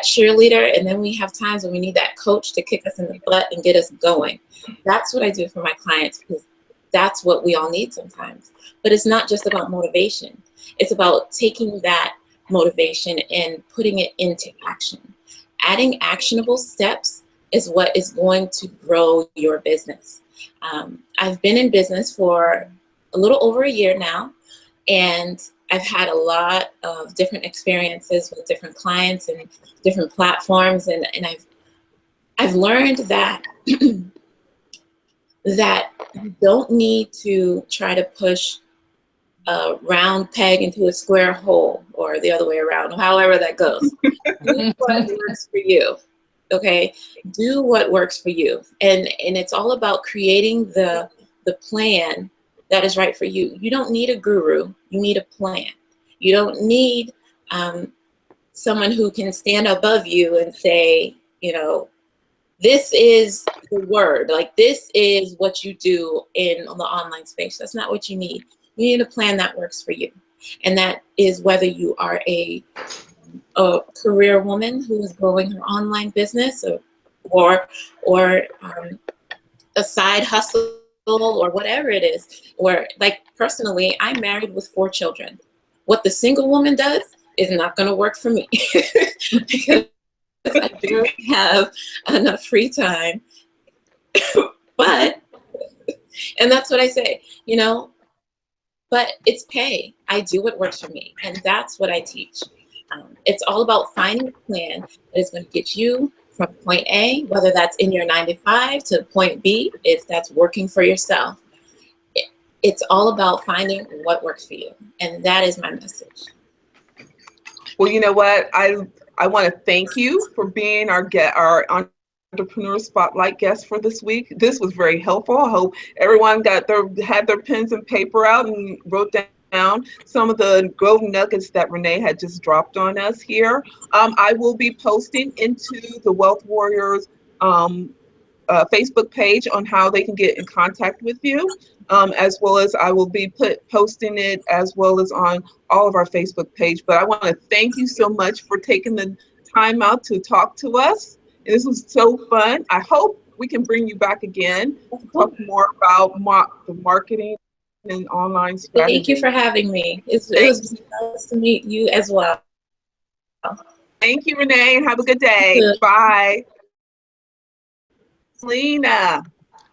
cheerleader, and then we have times when we need that coach to kick us in the butt and get us going. That's what I do for my clients, because that's what we all need sometimes. But it's not just about motivation. It's about taking that motivation and putting it into action. Adding actionable steps is what is going to grow your business. I've been in business for a little over a year now, and I've had a lot of different experiences with different clients and different platforms, and I've learned that that you don't need to try to push a round peg into a square hole, or the other way around, however that goes. Do what works for you. Okay, do what works for you, and it's all about creating the plan that is right for you. You don't need a guru. You need a plan. You don't need someone who can stand above you and say, this is the word, like this is what you do in the online space. That's not what you need. You need a plan that works for you, and that is whether you are a career woman who is growing her online business, or a side hustle, or whatever it is. Or like personally, I'm married with 4 children. What the single woman does is not going to work for me because I do have enough free time. But, and that's what I say, but it's pay. I do what works for me, and that's what I teach. It's all about finding a plan that is going to get you from point A, whether that's in your 9 to 5, to point B, if that's working for yourself. It's all about finding what works for you, and that is my message. Well, you know what? I want to thank you for being our Entrepreneur Spotlight guest for this week. This was very helpful. I hope everyone had their pens and paper out and wrote down some of the golden nuggets that Renee had just dropped on us here. I will be posting into the Wealth Warriors Facebook page on how they can get in contact with you, as well as I will be posting it as well as on all of our Facebook page. But I want to thank you so much for taking the time out to talk to us. And this was so fun. I hope we can bring you back again to talk more about the marketing and online strategy. Thank you for having me. It was nice to meet you as well. Thank you, Renee, and have a good day. Bye. Alina.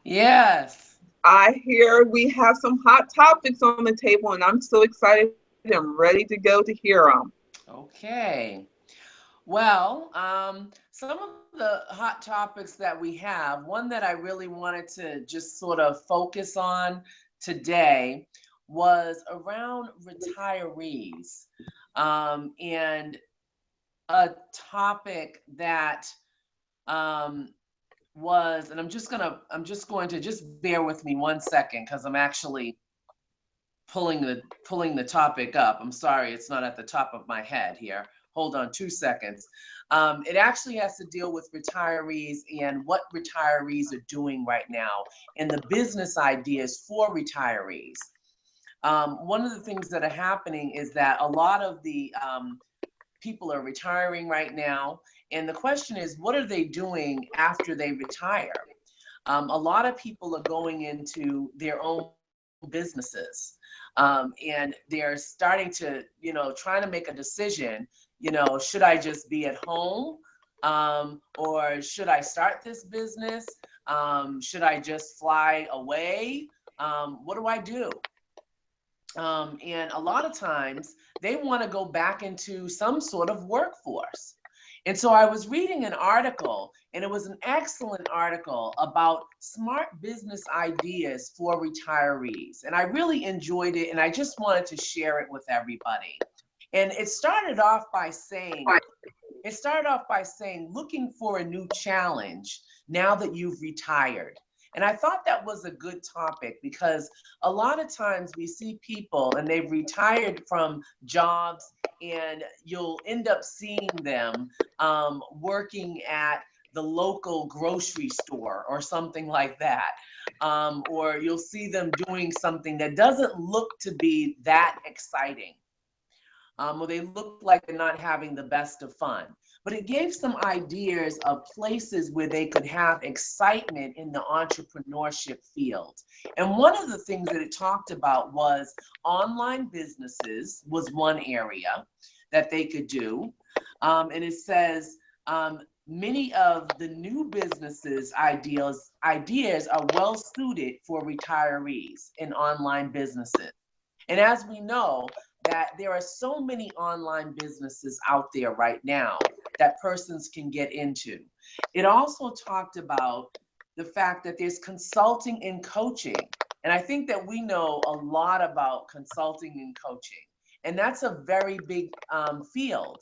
Yes. I hear we have some hot topics on the table, and I'm so excited. I'm ready to go to hear them. Okay. Well, some of the hot topics that we have, one that I really wanted to just sort of focus on today was around retirees, and a topic that was, and I'm just going to just bear with me 1 second, because I'm actually pulling the topic up. I'm sorry, it's not at the top of my head here. Hold on 2 seconds. It actually has to deal with retirees and what retirees are doing right now and the business ideas for retirees. One of the things that are happening is that a lot of the people are retiring right now. And the question is, what are they doing after they retire? A lot of people are going into their own businesses. And they're starting to, trying to make a decision, should I just be at home? Or should I start this business? Should I just fly away? What do I do? And a lot of times they want to go back into some sort of workforce. And so I was reading an article, and it was an excellent article about smart business ideas for retirees. And I really enjoyed it, and I just wanted to share it with everybody. And it started off by saying, looking for a new challenge now that you've retired. And I thought that was a good topic, because a lot of times we see people and they've retired from jobs, and you'll end up seeing them working at the local grocery store or something like that. Or you'll see them doing something that doesn't look to be that exciting. Or they look like they're not having the best of fun. But it gave some ideas of places where they could have excitement in the entrepreneurship field. And one of the things that it talked about was online businesses was one area that they could do. And it says, many of the new businesses ideas are well suited for retirees in online businesses. And as we know, that there are so many online businesses out there right now that persons can get into. It also talked about the fact that there's consulting and coaching. And I think that we know a lot about consulting and coaching. And that's a very big field.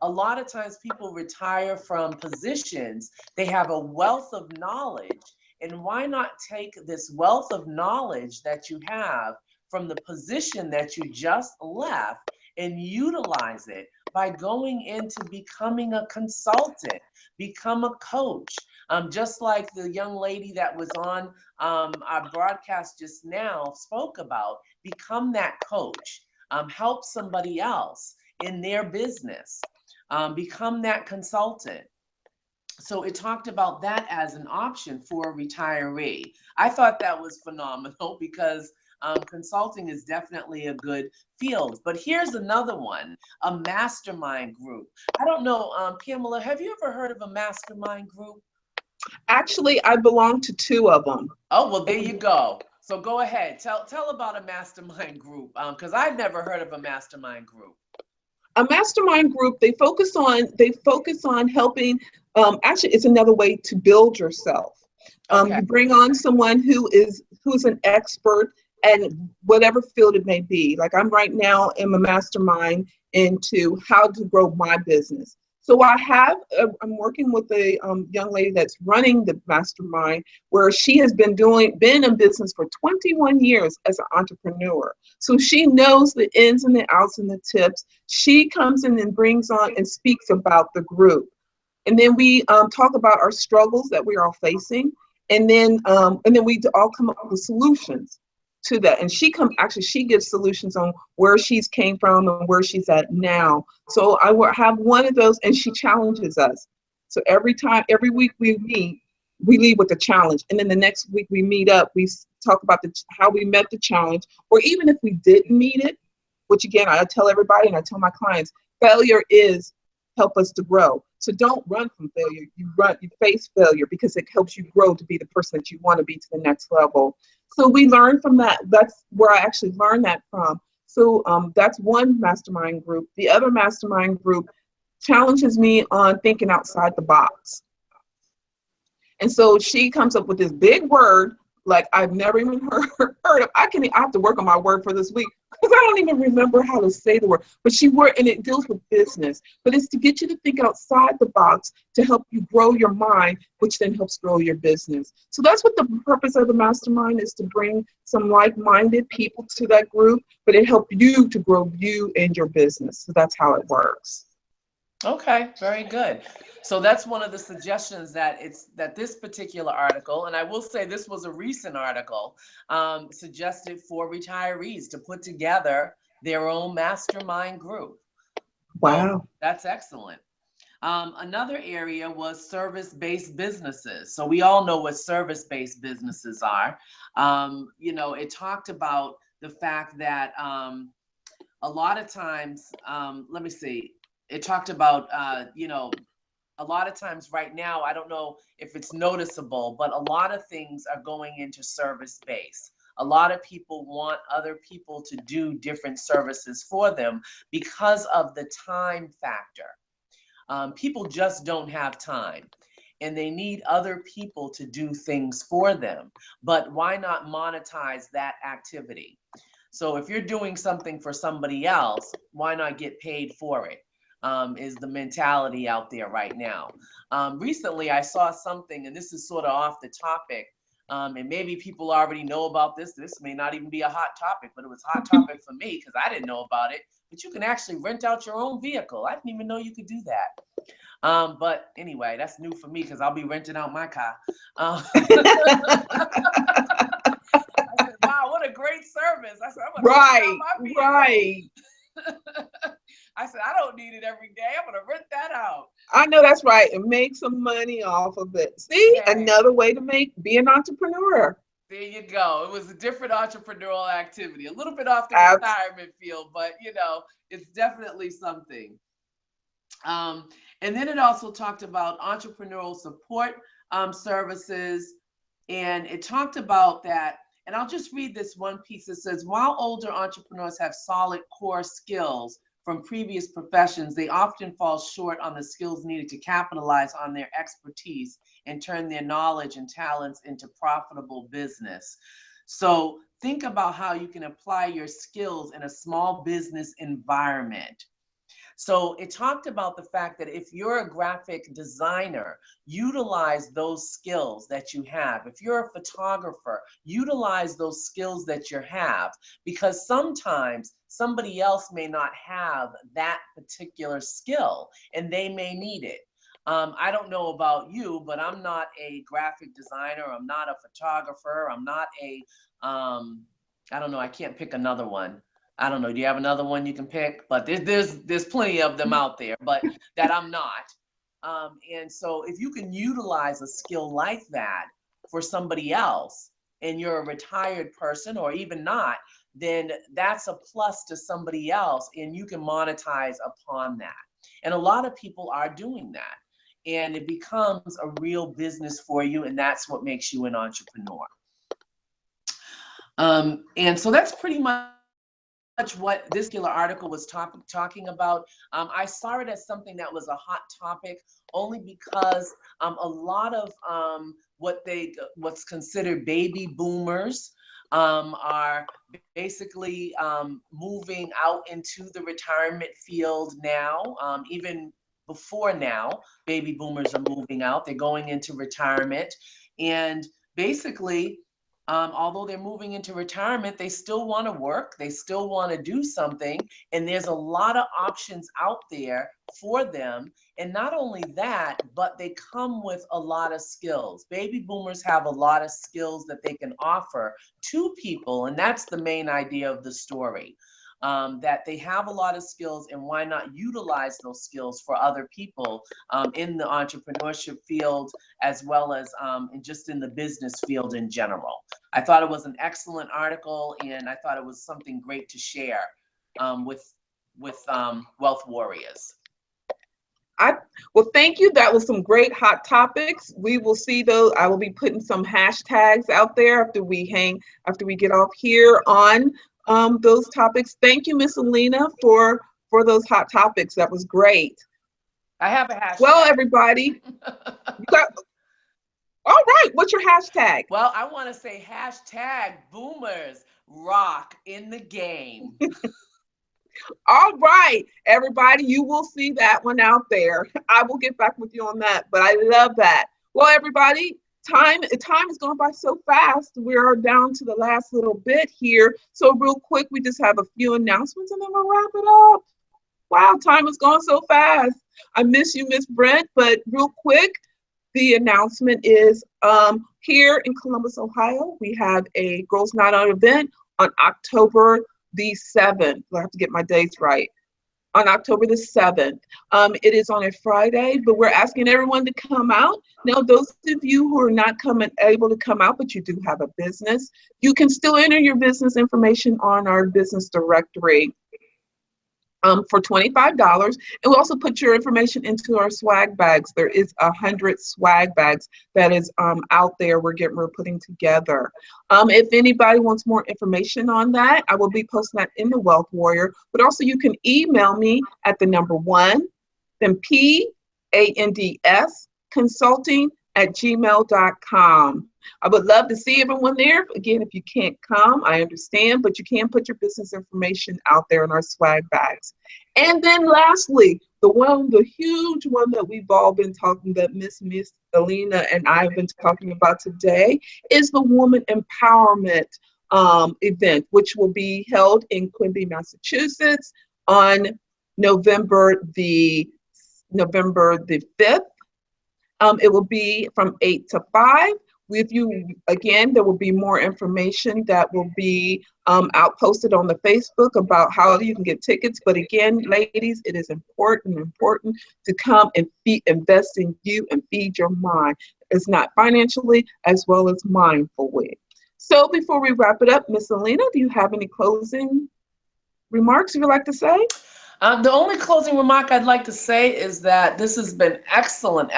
A lot of times people retire from positions, they have a wealth of knowledge. And why not take this wealth of knowledge that you have from the position that you just left and utilize it by going into becoming a consultant, become a coach. Just like the young lady that was on our broadcast just now spoke about, become that coach, help somebody else in their business, become that consultant. So it talked about that as an option for a retiree. I thought that was phenomenal because consulting is definitely a good field. But here's another one, a mastermind group. I don't know, Pamela, have you ever heard of a mastermind group? Actually, I belong to 2 of them. Oh, well, there you go. So go ahead, tell about a mastermind group, because I've never heard of a mastermind group. A mastermind group, they focus on helping. Actually, it's another way to build yourself. Okay. You bring on someone who's an expert and whatever field it may be. Like I'm right now in a mastermind into how to grow my business. So I'm working with a young lady that's running the mastermind, where she has been in business for 21 years as an entrepreneur. So she knows the ins and the outs and the tips. She comes in and brings on and speaks about the group. And then we talk about our struggles that we are all facing. And then we all come up with solutions to that. And she gives solutions on where she's came from and where she's at now. So I will have one of those, and she challenges us. So every week we meet, we leave with a challenge. And then the next week we meet up, we talk about how we met the challenge, or even if we didn't meet it, which again, I tell everybody and I tell my clients, failure is help us to grow. So don't run from failure. You face failure because it helps you grow to be the person that you want to be to the next level. So we learn from that. That's where I actually learned that from. So that's one mastermind group. The other mastermind group challenges me on thinking outside the box. And so she comes up with this big word like I've never even heard of. I have to work on my word for this week because I don't even remember how to say the word. But and it deals with business. But it's to get you to think outside the box to help you grow your mind, which then helps grow your business. So that's what the purpose of the mastermind is, to bring some like-minded people to that group, but it helps you to grow you and your business. So that's how it works. Okay, very good. So that's one of the suggestions that this particular article, and I will say this was a recent article, suggested for retirees to put together their own mastermind group. Wow. So that's excellent. Another area was service-based businesses. So we all know what service-based businesses are. It talked about the fact that a lot of times, it talked about, a lot of times right now, I don't know if it's noticeable, but a lot of things are going into service-based. A lot of people want other people to do different services for them because of the time factor. People just don't have time, and they need other people to do things for them. But why not monetize that activity? So if you're doing something for somebody else, why not get paid for it? Is the mentality out there right now. Recently, I saw something, and this is sort of off the topic, and maybe people already know about this. This may not even be a hot topic, but it was a hot topic for me because I didn't know about it. But you can actually rent out your own vehicle. I didn't even know you could do that. But anyway, that's new for me because I'll be renting out my car. I said, wow, what a great service. I said, I'm going to rent out my vehicle. Right. I said, I don't need it every day. I'm going to rent that out. I know that's right. And make some money off of it. See, another way to be an entrepreneur. There you go. It was a different entrepreneurial activity, a little bit off the retirement field, but you know, it's definitely something. And then it also talked about entrepreneurial support services. And it talked about that. And I'll just read this one piece. It says, while older entrepreneurs have solid core skills from previous professions, they often fall short on the skills needed to capitalize on their expertise and turn their knowledge and talents into profitable business. So think about how you can apply your skills in a small business environment. So it talked about the fact that if you're a graphic designer, utilize those skills that you have. If you're a photographer, utilize those skills that you have, because sometimes somebody else may not have that particular skill and they may need it. I don't know about you, but I'm not a graphic designer. I'm not a photographer. I'm not a, I don't know, I can't pick another one. I don't know. Do you have another one you can pick? But there's plenty of them out there, but that I'm not. And so if you can utilize a skill like that for somebody else, and you're a retired person or even not, then that's a plus to somebody else, and you can monetize upon that. And a lot of people are doing that, and it becomes a real business for you, and that's what makes you an entrepreneur. And so that's pretty much what this particular article was talking about. I saw it as something that was a hot topic only because a lot of what's considered baby boomers are basically moving out into the retirement field now. Even before now, baby boomers are moving out. They're going into retirement, and basically, although they're moving into retirement, they still want to work, they still want to do something, and there's a lot of options out there for them. And not only that, but they come with a lot of skills. Baby boomers have a lot of skills that they can offer to people, and that's the main idea of the story. That they have a lot of skills, and why not utilize those skills for other people in the entrepreneurship field, as well as just in the business field in general. I thought it was an excellent article, and I thought it was something great to share with Wealth Warriors. Well, thank you. That was some great hot topics. We will see those. I will be putting some hashtags out there after we get off here on those topics. Thank you, Miss Alina, for those hot topics. That was great. I have a hashtag. Well, everybody, all right. What's your hashtag? Well, I want to say hashtag boomers rock in the game. All right, everybody, you will see that one out there. I will get back with you on that, but I love that. Well, everybody, time is going by so fast. We're down to the last little bit here. So real quick, we just have a few announcements and then we'll wrap it up. Wow, time is going so fast. I miss you, Miss Brent, but real quick, the announcement is here in Columbus, Ohio, we have a Girls Night Out event on October the 7th. I have to get my dates right. On October the 7th. It is on a Friday, but we're asking everyone to come out. Now, those of you who are not able to come out, but you do have a business, you can still enter your business information on our business directory for $25. And we'll also put your information into our swag bags. There is 100 swag bags that is out there we're putting together. If anybody wants more information on that, I will be posting that in the Wealth Warrior, but also you can email me at the number 1, then PANDS consulting@gmail.com. I would love to see everyone there. Again, if you can't come, I understand, but you can put your business information out there in our swag bags. And then lastly, the huge one that we've all been talking, that Miss Alina and I have been talking about today, is the Woman Empowerment event, which will be held in Quimby, Massachusetts on November the November the 5th. It will be from 8 to 5. With you again, there will be more information that will be out posted on the Facebook about how you can get tickets. But again, ladies, it is important to come and invest in you and feed your mind. It's not financially as well as mindfully. So before we wrap it up, Miss Alina, do you have any closing remarks you would like to say? The only closing remark I'd like to say is that this has been excellent.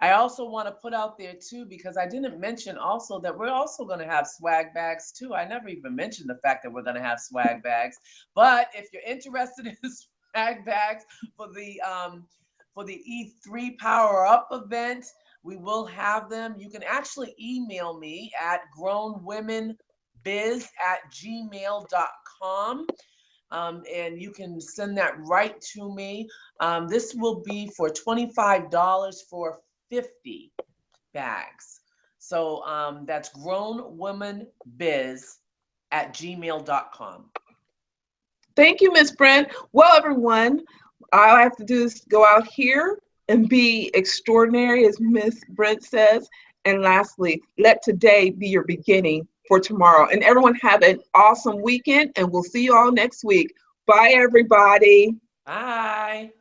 I also want to put out there too, because I didn't mention also that we're also going to have swag bags too. I never even mentioned the fact that we're going to have swag bags. But if you're interested in swag bags for the E3 Power Up event, we will have them. You can actually email me at grownwomenbiz@gmail.com. And you can send that right to me. This will be for $25 for 50 bags. So that's grownwomenbiz@gmail.com. Thank you, Miss Brent. Well, everyone, all I have to do is go out here and be extraordinary, as Miss Brent says. And lastly, let today be your beginning for tomorrow. And everyone have an awesome weekend, and we'll see you all next week. Bye, everybody. Bye.